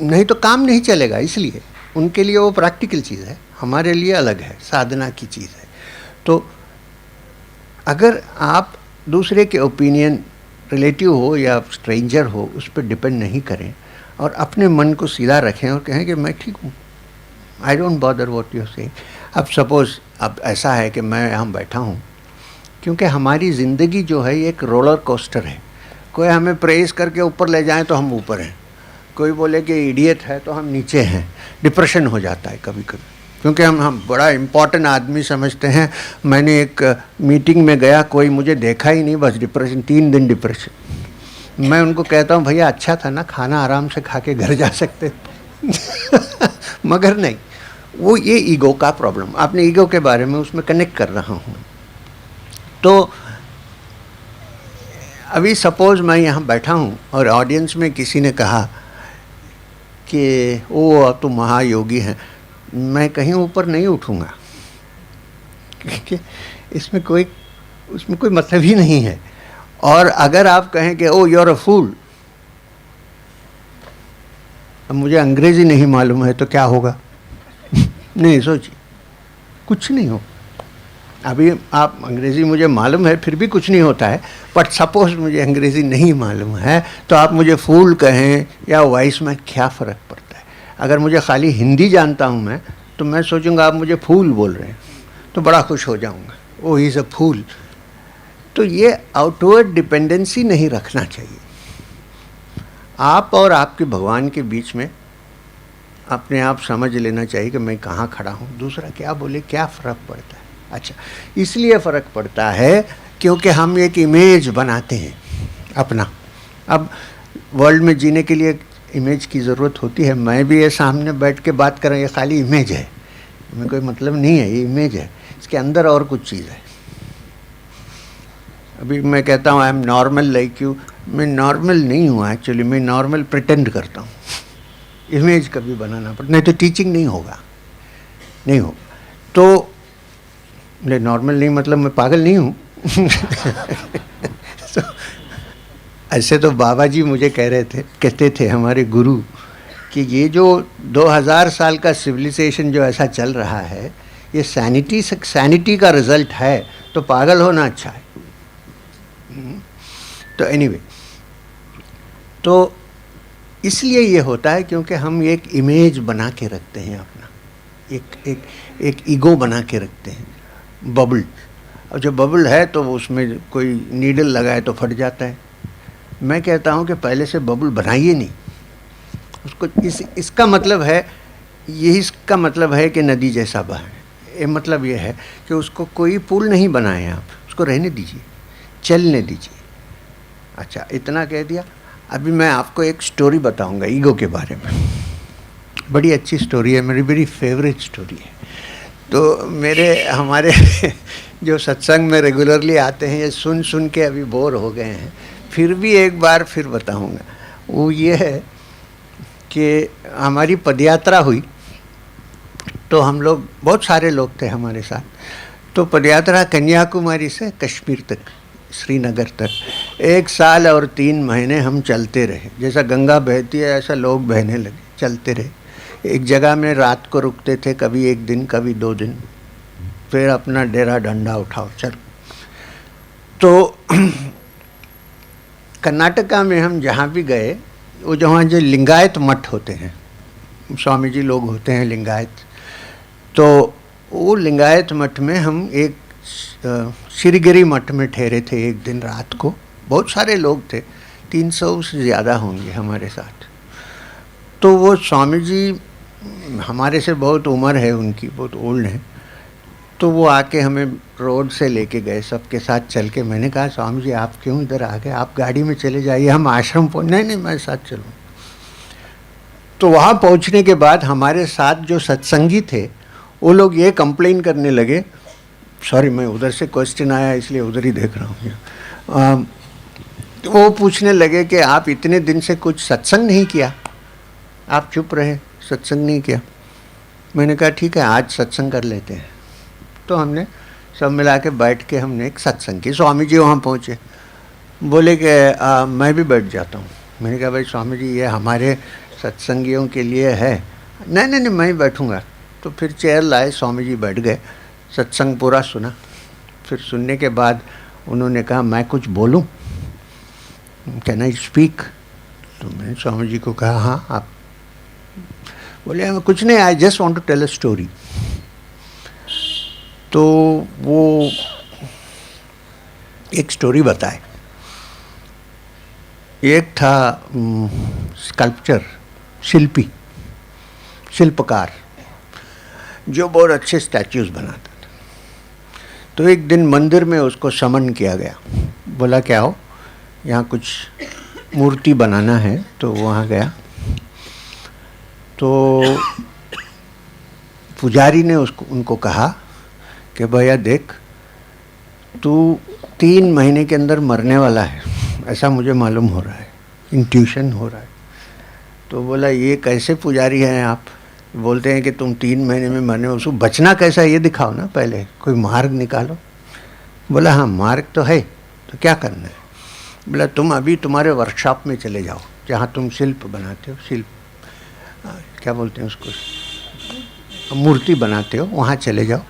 नहीं तो काम नहीं चलेगा, इसलिए उनके लिए वो प्रैक्टिकल चीज़ है, हमारे लिए अलग है, साधना की चीज़ है। तो अगर आप दूसरे के ओपिनियन, रिलेटिव हो या स्ट्रेंजर हो, उस पर डिपेंड नहीं करें और अपने मन को सीधा रखें और कहें कि मैं ठीक हूँ, I don't bother what you से। अब सपोज़ अब ऐसा है कि मैं यहाँ बैठा हूँ, क्योंकि हमारी ज़िंदगी जो है ये एक रोलर कोस्टर है। कोई हमें प्रेस करके ऊपर ले जाए तो हम ऊपर हैं, कोई बोले कि इडियट है तो हम नीचे हैं। डिप्रेशन हो जाता है कभी कभी, क्योंकि हम बड़ा इम्पोर्टेंट आदमी समझते हैं। मैंने एक मीटिंग में गया, कोई मुझे देखा ही नहीं, बस डिप्रेशन, 3 दिन डिप्रेशन। मैं उनको कहता हूँ भैया अच्छा था ना, खाना आराम से खा के घर जा सकते। मगर नहीं, वो ये ईगो का प्रॉब्लम, अपने ईगो के बारे में उसमें कनेक्ट कर रहा हूँ। तो अभी सपोज़ मैं यहाँ बैठा हूँ और ऑडियंस में किसी ने कहा कि ओ तुम महायोगी हैं, मैं कहीं ऊपर नहीं उठूँगा, क्योंकि उसमें कोई मतलब ही नहीं है। और अगर आप कहें कि ओ यू आर अ फूल, अब मुझे अंग्रेज़ी नहीं मालूम है तो क्या होगा? नहीं सोचिए, कुछ नहीं हो। अभी आप अंग्रेज़ी मुझे मालूम है फिर भी कुछ नहीं होता है, बट सपोज़ मुझे अंग्रेज़ी नहीं मालूम है तो आप मुझे फूल कहें या वाइस में क्या फ़र्क पड़ता है? अगर मुझे खाली हिंदी जानता हूँ मैं, तो मैं सोचूंगा आप मुझे फूल बोल रहे हैं तो बड़ा खुश हो जाऊँगा, ओ ही इज़ अ फूल। तो ये आउटवर्ड डिपेंडेंसी नहीं रखना चाहिए। आप और आपके भगवान के बीच में अपने आप समझ लेना चाहिए कि मैं कहाँ खड़ा हूँ, दूसरा क्या बोले क्या फ़र्क पड़ता है। अच्छा, इसलिए फ़र्क पड़ता है क्योंकि हम एक इमेज बनाते हैं अपना। अब वर्ल्ड में जीने के लिए इमेज की ज़रूरत होती है। मैं भी ये सामने बैठ के बात कर रहा हूँ, ये खाली इमेज है, इसमें कोई मतलब नहीं है, ये इमेज है, इसके अंदर और कुछ चीज़ है। अभी मैं कहता हूँ I am normal like you, मैं नॉर्मल नहीं हूँ एक्चुअली, मैं नॉर्मल प्रिटेंड करता हूँ। इमेज कभी बनाना पड़ता, नहीं तो टीचिंग नहीं होगा, नहीं होगा। तो नॉर्मल नहीं मतलब मैं पागल नहीं हूँ। तो ऐसे तो बाबा जी मुझे कहते थे हमारे गुरु कि ये जो 2000 साल का सिविलाइजेशन जो ऐसा चल रहा है ये सैनिटी का रिजल्ट है, तो पागल होना अच्छा है। तो एनीवे, तो इसलिए ये होता है क्योंकि हम एक इमेज बना के रखते हैं अपना, एक ईगो बना के रखते हैं, बबल। और जो बबल है तो उसमें कोई नीडल लगाए तो फट जाता है। मैं कहता हूँ कि पहले से बबल बनाइए नहीं उसको। इसका मतलब है, यही इसका मतलब है कि नदी जैसा बहे। ये मतलब ये है कि उसको कोई पुल नहीं बनाए, आप उसको रहने दीजिए, चलने दीजिए। अच्छा, इतना कह दिया। अभी मैं आपको एक स्टोरी बताऊंगा ईगो के बारे में। बड़ी अच्छी स्टोरी है, मेरी बड़ी फेवरेट स्टोरी है। तो हमारे जो सत्संग में रेगुलरली आते हैं, ये सुन सुन के अभी बोर हो गए हैं, फिर भी एक बार फिर बताऊंगा। वो ये है कि हमारी पदयात्रा हुई, तो हम लोग बहुत सारे लोग थे हमारे साथ। तो पदयात्रा कन्याकुमारी से कश्मीर तक श्रीनगर तक 1 साल और 3 महीने हम चलते रहे। जैसा गंगा बहती है ऐसा लोग बहने लगे, चलते रहे। एक जगह में रात को रुकते थे, कभी 1 दिन कभी 2 दिन, फिर अपना डेरा डंडा उठाओ चल। तो कर्नाटका में हम जहाँ भी गए, वो जहाँ जो लिंगायत मठ होते हैं, स्वामी जी लोग होते हैं लिंगायत, तो वो लिंगायत मठ में हम एक श्रीगिरी मठ में ठहरे थे 1 दिन रात को। बहुत सारे लोग थे, 300 से ज़्यादा होंगे हमारे साथ। तो वो स्वामी जी हमारे से बहुत उम्र है उनकी, बहुत ओल्ड है। तो वो आके हमें रोड से लेके गए, सबके साथ चल के। मैंने कहा स्वामी जी आप क्यों इधर आ गए, आप गाड़ी में चले जाइए, हम आश्रम पहुँच। नहीं मैं साथ चलूँ। तो वहाँ पहुँचने के बाद हमारे साथ जो सत्संगी थे वो लोग ये कंप्लेन करने लगे, सॉरी मैं उधर से क्वेश्चन आया इसलिए उधर ही देख रहा हूँ। वो पूछने लगे कि आप इतने दिन से कुछ सत्संग नहीं किया, आप चुप रहे, सत्संग नहीं किया। मैंने कहा ठीक है आज सत्संग कर लेते हैं। तो हमने सब मिला के बैठ के हमने एक सत्संग की। स्वामी जी वहाँ पहुँचे, बोले कि मैं भी बैठ जाता हूँ। मैंने कहा भाई स्वामी जी ये हमारे सत्संगियों के लिए है। नहीं मैं ही बैठूँगा। तो फिर चेयर लाए, स्वामी जी बैठ गए, सत्संग पूरा सुना। फिर सुनने के बाद उन्होंने कहा मैं कुछ बोलूं, कैन आई स्पीक? तो मैंने स्वामी जी को कहा हाँ आप। बोले मैं कुछ नहीं, I just want to tell a story. तो वो एक स्टोरी बताए। एक था स्कल्पचर, शिल्पकार जो बहुत अच्छे स्टैच्यूज बनाता था। तो एक दिन मंदिर में उसको समन किया गया, बोला क्या हो यहाँ कुछ मूर्ति बनाना है। तो वहाँ गया तो पुजारी ने उनको कहा कि भैया देख तू 3 महीने के अंदर मरने वाला है, ऐसा मुझे मालूम हो रहा है, इंट्यूशन हो रहा है। तो बोला ये कैसे पुजारी हैं आप, बोलते हैं कि तुम 3 महीने में मरने, उसको बचना कैसा ये दिखाओ ना, पहले कोई मार्ग निकालो। बोला हाँ मार्ग तो है, तो क्या करना है? बोला तुम अभी तुम्हारे वर्कशॉप में चले जाओ जहाँ तुम शिल्प बनाते हो, शिल्प क्या बोलते हैं उसको, मूर्ति बनाते हो, वहाँ चले जाओ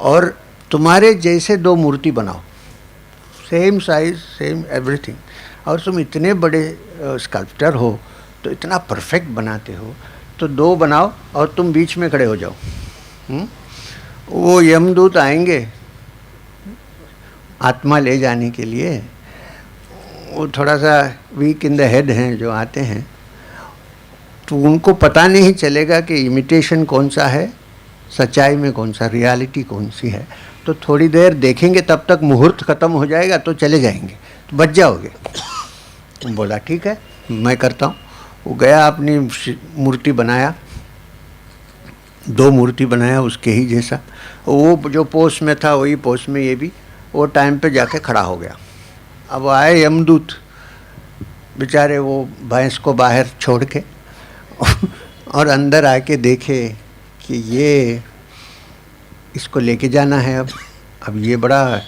और तुम्हारे जैसे 2 मूर्ति बनाओ, सेम साइज सेम एवरीथिंग। और तुम इतने बड़े स्कल्पचर हो तो इतना परफेक्ट बनाते हो, तो 2 बनाओ और तुम बीच में खड़े हो जाओ। वो यमदूत आएंगे आत्मा ले जाने के लिए, वो थोड़ा सा वीक इन द हेड हैं जो आते हैं, तो उनको पता नहीं चलेगा कि इमिटेशन कौन सा है, सच्चाई में कौन सा, रियलिटी कौन सी है। तो थोड़ी देर देखेंगे, तब तक मुहूर्त ख़त्म हो जाएगा तो चले जाएंगे, तो बच जाओगे। बोला ठीक है मैं करता हूँ। वो गया, अपनी मूर्ति बनाया, 2 मूर्ति बनाया उसके ही जैसा। वो जो पोस्ट में था वही पोस्ट में ये भी, वो टाइम पे जाके खड़ा हो गया। अब आए यमदूत, बेचारे वो भैंस को बाहर छोड़ के और अंदर आके देखे कि ये इसको लेके जाना है। अब ये बड़ा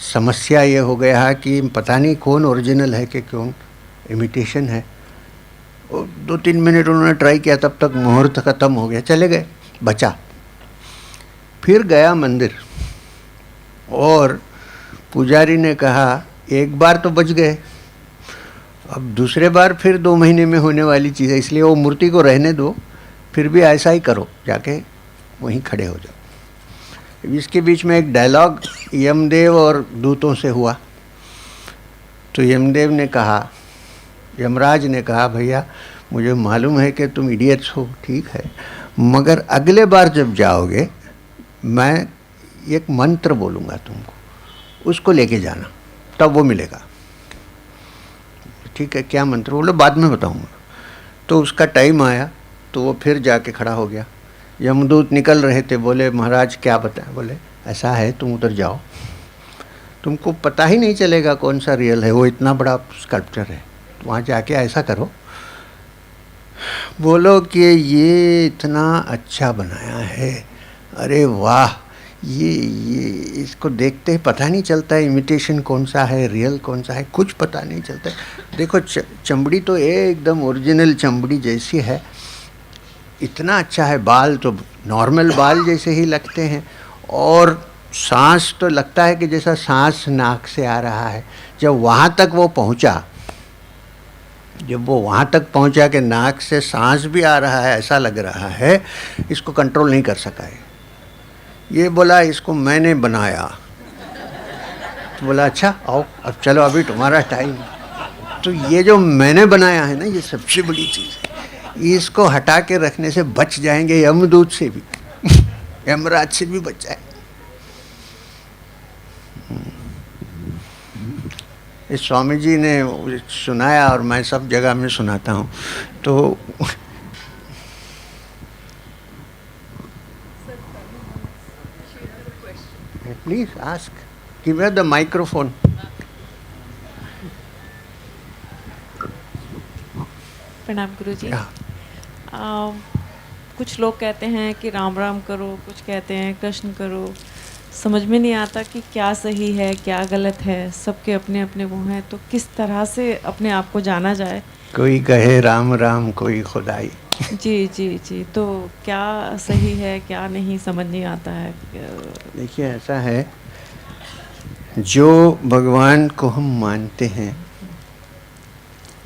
समस्या ये हो गया है कि पता नहीं कौन ओरिजिनल है कि कौन इमिटेशन है। 2-3 मिनट उन्होंने ट्राई किया, तब तक मुहूर्त ख़त्म हो गया, चले गए, बचा। फिर गया मंदिर और पुजारी ने कहा एक बार तो बच गए, अब दूसरे बार फिर 2 महीने में होने वाली चीज़ है, इसलिए वो मूर्ति को रहने दो, फिर भी ऐसा ही करो, जाके वहीं खड़े हो जाओ। इसके बीच में एक डायलॉग यमदेव और दूतों से हुआ। तो यमदेव ने कहा, यमराज ने कहा भैया मुझे मालूम है कि तुम इडियट्स हो, ठीक है, मगर अगले बार जब जाओगे मैं एक मंत्र बोलूँगा तुमको, उसको लेके जाना, तब वो मिलेगा। ठीक है क्या मंत्र? बोलो बाद में बताऊँगा। तो उसका टाइम आया तो वो फिर जाके खड़ा हो गया। यमदूत निकल रहे थे, बोले महाराज क्या बताएं? बोले ऐसा है तुम उधर जाओ, तुमको पता ही नहीं चलेगा कौन सा रियल है, वो इतना बड़ा स्कल्पचर है, तो वहाँ जाके ऐसा करो, बोलो कि ये इतना अच्छा बनाया है, अरे वाह ये इसको देखते ही पता नहीं चलता है इमिटेशन कौन सा है, रियल कौन सा है, कुछ पता नहीं चलता है। देखो चमड़ी तो एकदम ओरिजिनल चमड़ी जैसी है, इतना अच्छा है, बाल तो नॉर्मल बाल जैसे ही लगते हैं, और सांस तो लगता है कि जैसा सांस नाक से आ रहा है। जब वहाँ तक वो पहुँचा, जब वो वहाँ तक पहुँचा कि नाक से सांस भी आ रहा है, ऐसा लग रहा है, इसको कंट्रोल नहीं कर सका है। ये बोला इसको मैंने बनाया। तो बोला अच्छा आओ अब चलो, अभी तुम्हारा टाइम। तो ये जो मैंने बनाया है ना, ये सबसे बड़ी चीज़ है। इसको हटा के रखने से बच जाएंगे यमदूत से भी यमराज से भी बच जाए। इस स्वामी जी ने सुनाया और मैं सब जगह में सुनाता हूँ। तो please ask, give her the microphone. प्रणाम गुरुजी। कुछ लोग कहते हैं कि राम राम करो, कुछ कहते हैं कृष्ण करो। समझ में नहीं आता कि क्या सही है क्या गलत है, सबके अपने अपने वो हैं, तो किस तरह से अपने आप को जाना जाए। कोई कहे राम राम, कोई खुदाई। जी जी जी, तो क्या सही है क्या नहीं समझ नहीं आता है। देखिए ऐसा है, जो भगवान को हम मानते हैं,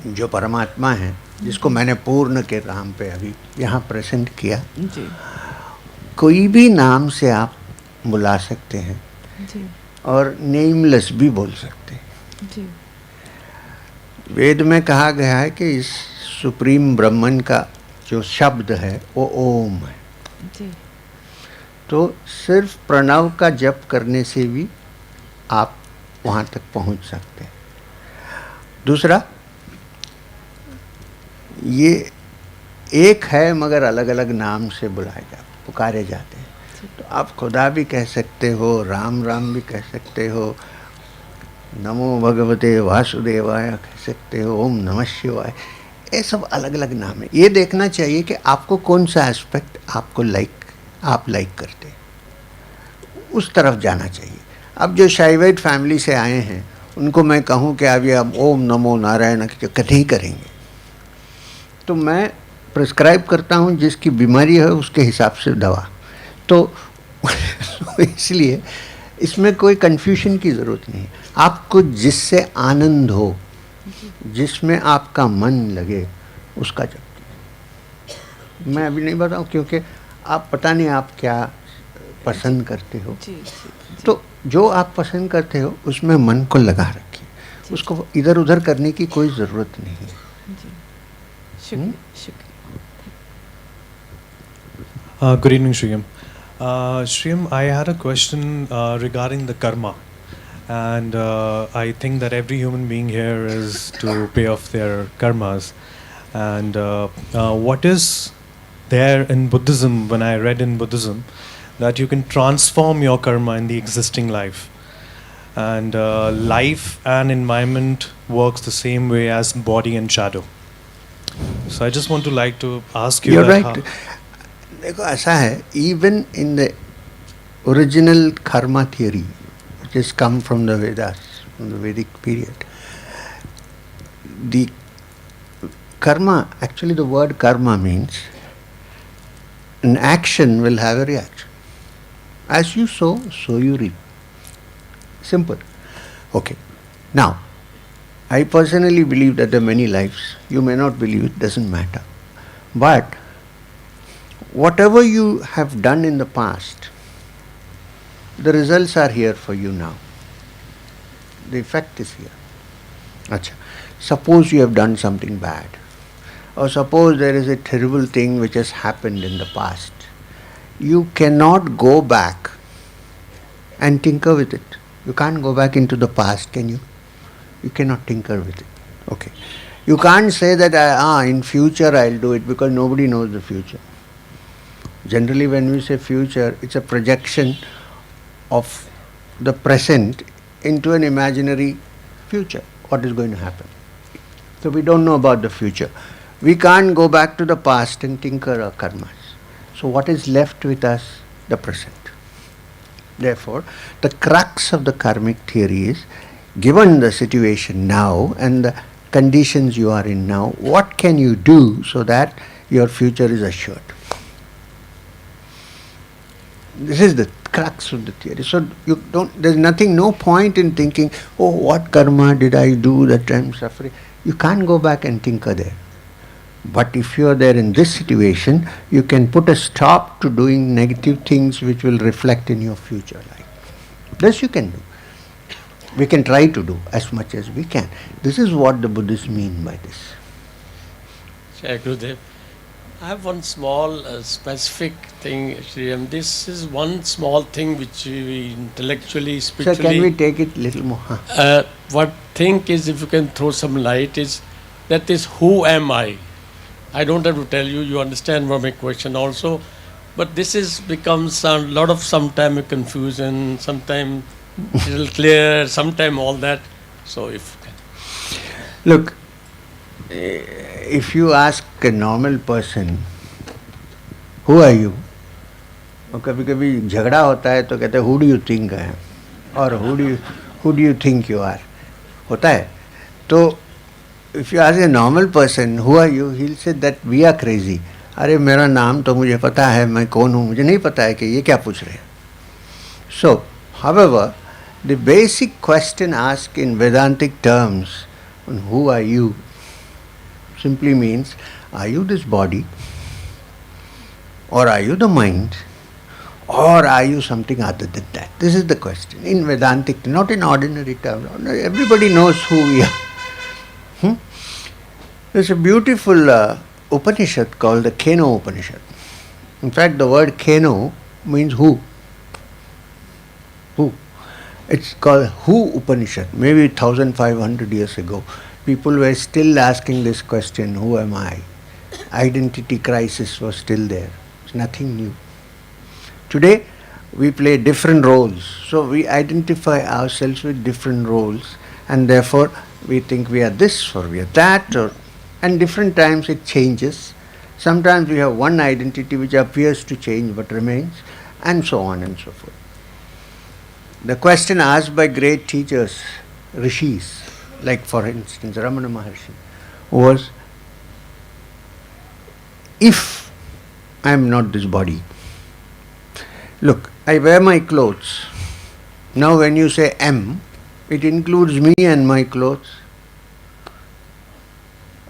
जो परमात्मा है, जिसको मैंने पूर्ण के नाम पे अभी यहाँ प्रेजेंट किया, जी कोई भी नाम से आप बुला सकते हैं जी और नेमलेस भी बोल सकते हैं। जी। वेद में कहा गया है कि इस सुप्रीम ब्रह्मन का जो शब्द है वो ओम है। जी तो सिर्फ प्रणव का जप करने से भी आप वहाँ तक पहुँच सकते हैं। दूसरा, ये एक है मगर अलग अलग नाम से बुलाए जाते, पुकारे जाते हैं। तो आप खुदा भी कह सकते हो, राम राम भी कह सकते हो, नमो भगवते वासुदेवाय कह सकते हो, ओम नमः शिवाय, ये सब अलग अलग नाम है। ये देखना चाहिए कि आपको कौन सा एस्पेक्ट आपको आप लाइक करते हैं, उस तरफ जाना चाहिए। अब जो शाइवाइट फैमिली से आए हैं उनको मैं कहूँ कि अब ये अब ओम नमो नारायण कभी ही करेंगे, तो मैं प्रिस्क्राइब करता हूँ जिसकी बीमारी है उसके हिसाब से दवा। तो इसलिए इसमें कोई कन्फ्यूजन की ज़रूरत नहीं है। आपको जिससे आनंद हो, जिसमें आपका मन लगे, उसका जप। मैं अभी नहीं बताऊँ क्योंकि आप पता नहीं आप क्या पसंद करते हो। जी जी। तो जो आप पसंद करते हो उसमें मन को लगा रखिए, उसको इधर उधर करने की कोई ज़रूरत नहीं है। जी शुक्रिया शुक्रिया। Good evening, Shriyam. Shriyam, I had a question regarding the karma. And I think that every human being here is to pay off their karmas. And what is there in Buddhism, when I read in Buddhism, that you can transform your karma in the existing life. And life and environment works the same way as body and shadow. So I just want to ask you. You're right. देखो ऐसा है, even in the original karma theory, which has come from the Vedas, from the Vedic period, the karma, actually the word karma means an action will have a reaction. As you sow, so you reap. Simple. Okay. Now, I personally believe that there are many lives. You may not believe it, doesn't matter. But whatever you have done in the past, the results are here for you now. The effect is here. Achha. Suppose you have done something bad, or suppose there is a terrible thing which has happened in the past. You cannot go back and tinker with it. You can't go back into the past, can you? You cannot tinker with it. Okay. You can't say that in future I'll do it, because nobody knows the future. Generally when we say future, it's a projection of the present into an imaginary future, what is going to happen. So we don't know about the future. We can't go back to the past and tinker our karmas. So what is left with us? The present. Therefore, the crux of the karmic theory is, given the situation now and the conditions you are in now, what can you do so that your future is assured? This is the crux of the theory. So there's no point in thinking, oh, what karma did I do that I'm suffering? You can't go back and tinker there. But if you are there in this situation, you can put a stop to doing negative things which will reflect in your future life. This you can do. We can try to do as much as we can. This is what the Buddhists mean by this. Jai Gurudev. I have one small specific thing, Shriyam. This is one small thing which we intellectually, spiritually... Sir, can we take it little more? What think is, if you can throw some light, is that is, who am I? I don't have to tell you, you understand my question also. But this is becomes a lot of sometime confusion, sometime little clear, sometime all that. So if... Look, if you ask a normal person, who are you? और कभी कभी झगड़ा होता है तो कहते हैं who do you think I am? और who do you think you are? होता है. तो if you ask a normal person, who are you? He'll say that we are crazy. अरे मेरा नाम तो मुझे पता है, मैं कौन हूँ, मुझे नहीं पता है कि ये क्या पूछ रहे हैं. So, however, the basic question asked in Vedantic terms, who are you, simply means, are you this body? Or are you the mind? Or are you something other than that? This is the question. In Vedantic, not in ordinary terms. Everybody knows who we are. There's a beautiful Upanishad called the Keno Upanishad. In fact, the word Keno means who. Who. It's called Who Upanishad. Maybe 1500 years ago, people were still asking this question, who am I? Identity crisis was still there. It's nothing new. Today, we play different roles. So we identify ourselves with different roles, and therefore we think we are this or we are that, and different times it changes. Sometimes we have one identity which appears to change but remains, and so on and so forth. The question asked by great teachers, rishis, like for instance Ramana Maharshi, was, if I am not this body, look, I wear my clothes. Now when you say am, it includes me and my clothes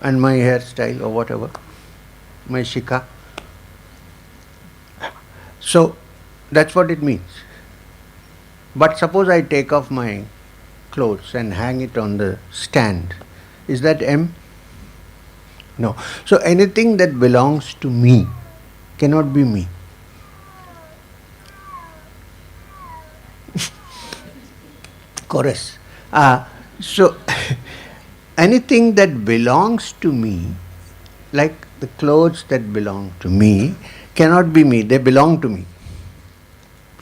and my hairstyle or whatever, my shikha. So that's what it means. But suppose I take off my clothes and hang it on the stand. Is that M? No. So anything that belongs to me cannot be me. Chorus. So anything that belongs to me, like the clothes that belong to me, cannot be me. They belong to me.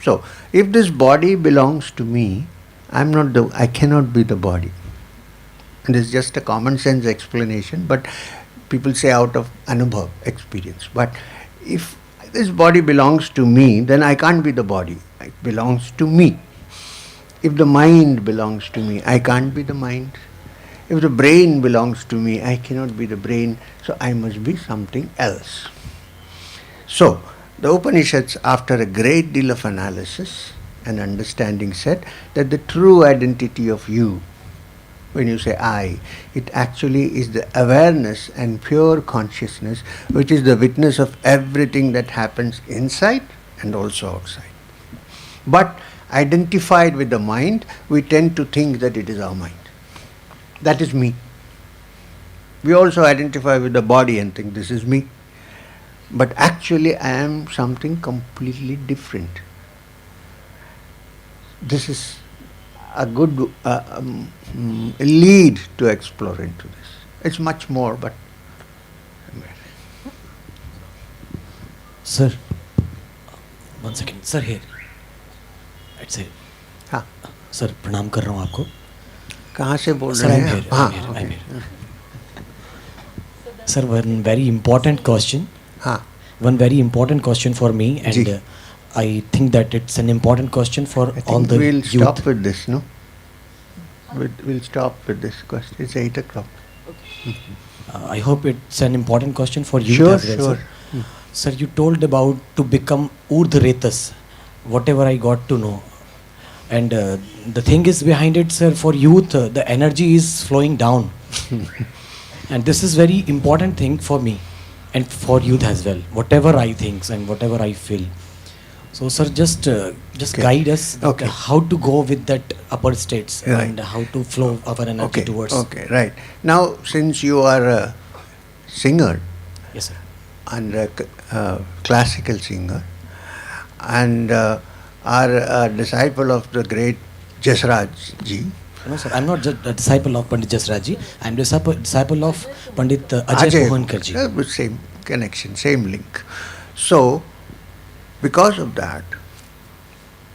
So if this body belongs to me, I cannot be the body. And it's just a common sense explanation, but people say out of anubhav, experience. But if this body belongs to me, then I can't be the body. It belongs to me. If the mind belongs to me, I can't be the mind. If the brain belongs to me, I cannot be the brain. So I must be something else. So the Upanishads, after a great deal of analysis and understanding, said that the true identity of you, when you say I, it actually is the awareness and pure consciousness which is the witness of everything that happens inside and also outside. But identified with the mind, we tend to think that it is our mind. That is me. We also identify with the body and think this is me. But actually I am something completely different. This is a good lead to explore into this. It's much more, but... Sir, 1 second. Sir, here. I'd say. हाँ. Sir, प्रणाम कर रहा हूँ आपको. कहाँ से बोल रहे हैं? I'm here. Sir, one very important question. हाँ. One very important question for me, and I think that it's an important question for I all think the we'll youth. stop with this, no? We'll stop with this question. It's 8 o'clock. I hope it's an important question for youth Sure, as well, sure. sir. Sir, you told about to become urdhretas, whatever I got to know. And the thing is behind it, sir, for youth, the energy is flowing down. And this is very important thing for me and for youth as well, whatever I think and whatever I feel. So, sir, just Okay. guide us Okay. how to go with that upper states Right. and how to flow our energy Okay, towards. okay, right. Now, since you are a singer Yes, sir. and a classical singer and are a disciple of the great Jasraj ji, No, sir, I'm not just a disciple of Pandit Jasraj ji. I'm disciple of Pandit Ajay Pohankar ji. Same connection, same link. So, because of that,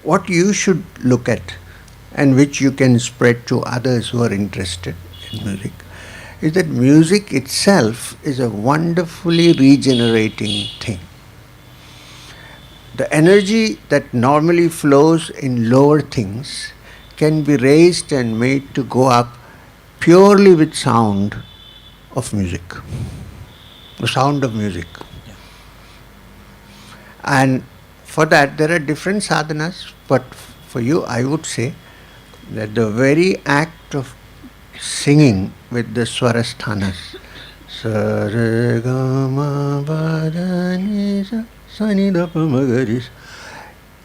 what you should look at and which you can spread to others who are interested in music is that music itself is a wonderfully regenerating thing. The energy that normally flows in lower things can be raised and made to go up purely with sound of music. The sound of music. And for that there are different sadhanas, but for you I would say that the very act of singing with the swarasthanas, sa re ga ma pa da ni sa ni da pa ma ga ri sa,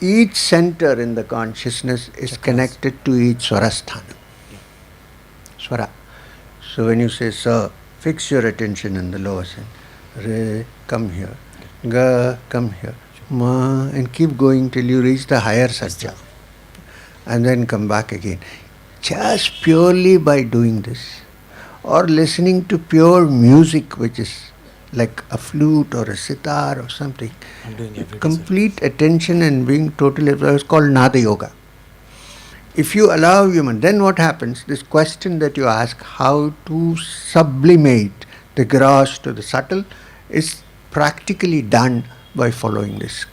each center in the consciousness is connected to each swarasthana. Swara. So when you say sa, fix your attention in the lower center. Re, come here. Ga, come here. Ma, and keep going till you reach the higher satya. And then come back again. Just purely by doing this, or listening to pure music, which is like a flute or a sitar or something, I'm doing every day, sir. complete attention and being totally, it's called Nada Yoga. If you allow human, then what happens? This question that you ask, how to sublimate the gross to the subtle, is practically done by following this.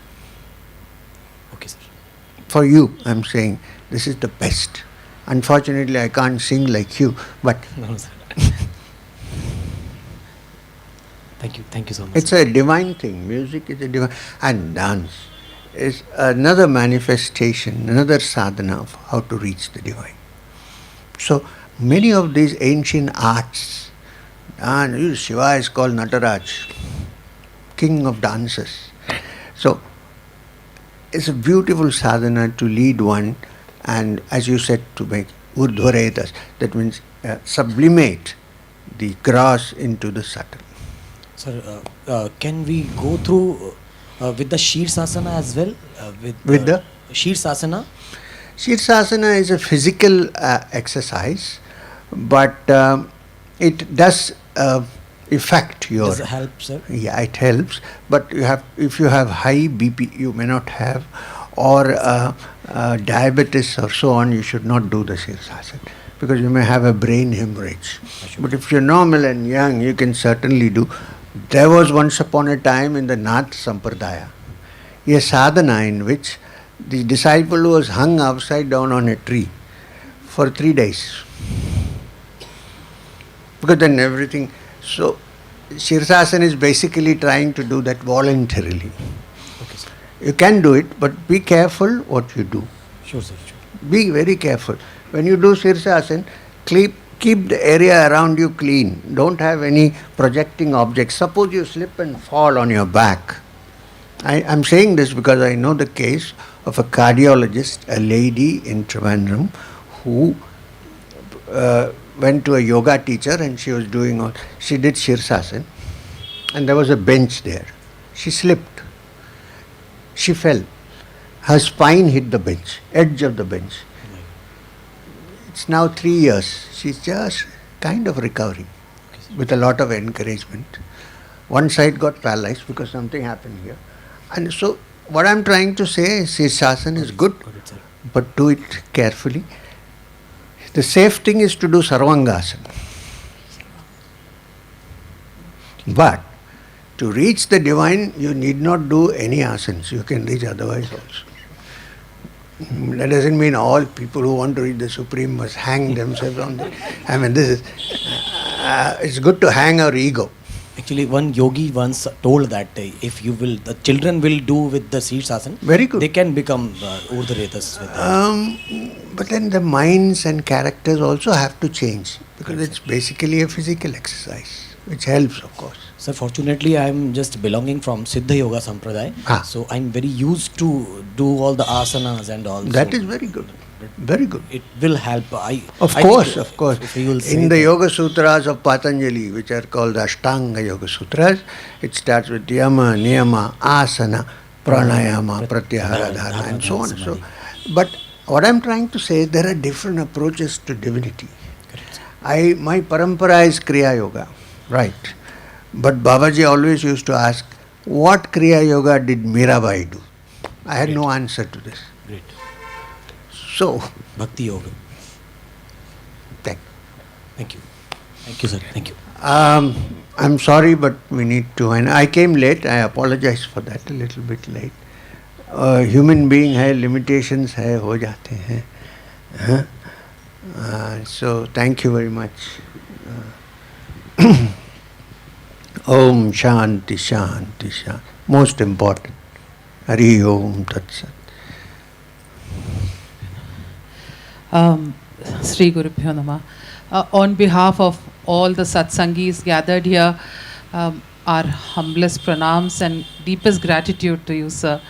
Okay, sir. For you, I'm saying, this is the best. Unfortunately, I can't sing like you, but No, sir. Thank you so much. it's a divine thing. Music is a divine, and dance is another manifestation, another sadhana of how to reach the divine. So many of these ancient arts, and Shiva is called Nataraj, king of dancers. So it's a beautiful sadhana to lead one, and as you said, to make urdhvaretas, that means sublimate the gross into the subtle. Sir, can we go through with the Shirsasana as well? With the? Shirsasana? Shirsasana is a physical exercise, but it does affect your... Does it help, sir? Yeah, it helps, but if you have high BP, you may not have, or diabetes or so on, you should not do the Shirsasana, because you may have a brain hemorrhage. But if you're normal and young, you can certainly do. There was once upon a time in the Nath Sampradaya a sadhana in which the disciple was hung upside down on a tree for 3 days. Because then everything... So, Shirsasana is basically trying to do that voluntarily. Okay, sir. You can do it, but be careful what you do. Sure, sir. Sure. Be very careful. When you do Shirsasana, keep the area around you clean. Don't have any projecting objects. Suppose you slip and fall on your back. I'm saying this because I know the case of a cardiologist, a lady in Thiruvananthapuram, who went to a yoga teacher and she did Shirsasana, and there was a bench there. She slipped. She fell. Her spine hit the bench, edge of the bench. It's now 3 years. She's just kind of recovering with a lot of encouragement. One side got paralyzed because something happened here. And so what I'm trying to say is Shirsasana is good, but do it carefully. The safe thing is to do Sarvangasana. But To reach the divine, you need not do any asanas. You can reach otherwise also. That doesn't mean all people who want to reach the Supreme must hang themselves on the... I mean, this is... it's good to hang our ego. Actually, one yogi once told that if you will, the children will do with the Sirsasana, Very good. they can become Urdhretas with that. But then the minds and characters also have to change, because it's basically a physical exercise, which helps, of course. Sir, fortunately, I am just belonging from Siddha Yoga Sampradaya, so I'm very used to do all the asanas and all. That so is very good. Very good. It will help. Of course. If you will say In the that. Yoga Sutras of Patanjali, which are called the Ashtanga Yoga Sutras, it starts with Yama, Niyama, Asana, Pranayama, Pratyahara, Dharana, and so on. So, but what I'm trying to say, there are different approaches to divinity. My parampara is Kriya Yoga, right? But Babaji always used to ask, what Kriya Yoga did Mirabai do? I had no answer to this. Great. So, Bhakti Yoga. Thank you. Thank you, sir. Thank you. I'm sorry, but we need to. And I came late. I apologize for that. A little bit late. Human being hai, limitations hai, ho jate hain. So thank you very much. Om Shanti Shanti Shanti. Most important. Hari Om Tat Sat. Sri Guru Bhyo Namah. On behalf of all the Satsangis gathered here, our humblest pranams and deepest gratitude to you, sir,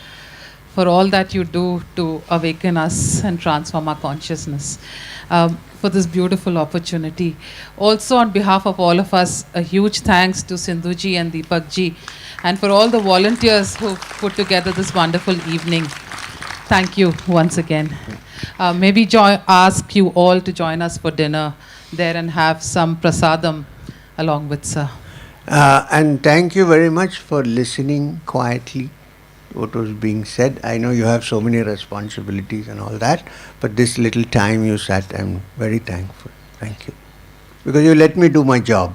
for all that you do to awaken us and transform our consciousness, for this beautiful opportunity. Also on behalf of all of us, a huge thanks to Sindhu ji and Deepak ji, and for all the volunteers who put together this wonderful evening. Thank you once again. Maybe ask you all to join us for dinner there and have some prasadam along with sir. And thank you very much for listening quietly to what was being said. I know you have so many responsibilities and all that, but this little time you sat, I'm very thankful. Thank you. Because you let me do my job.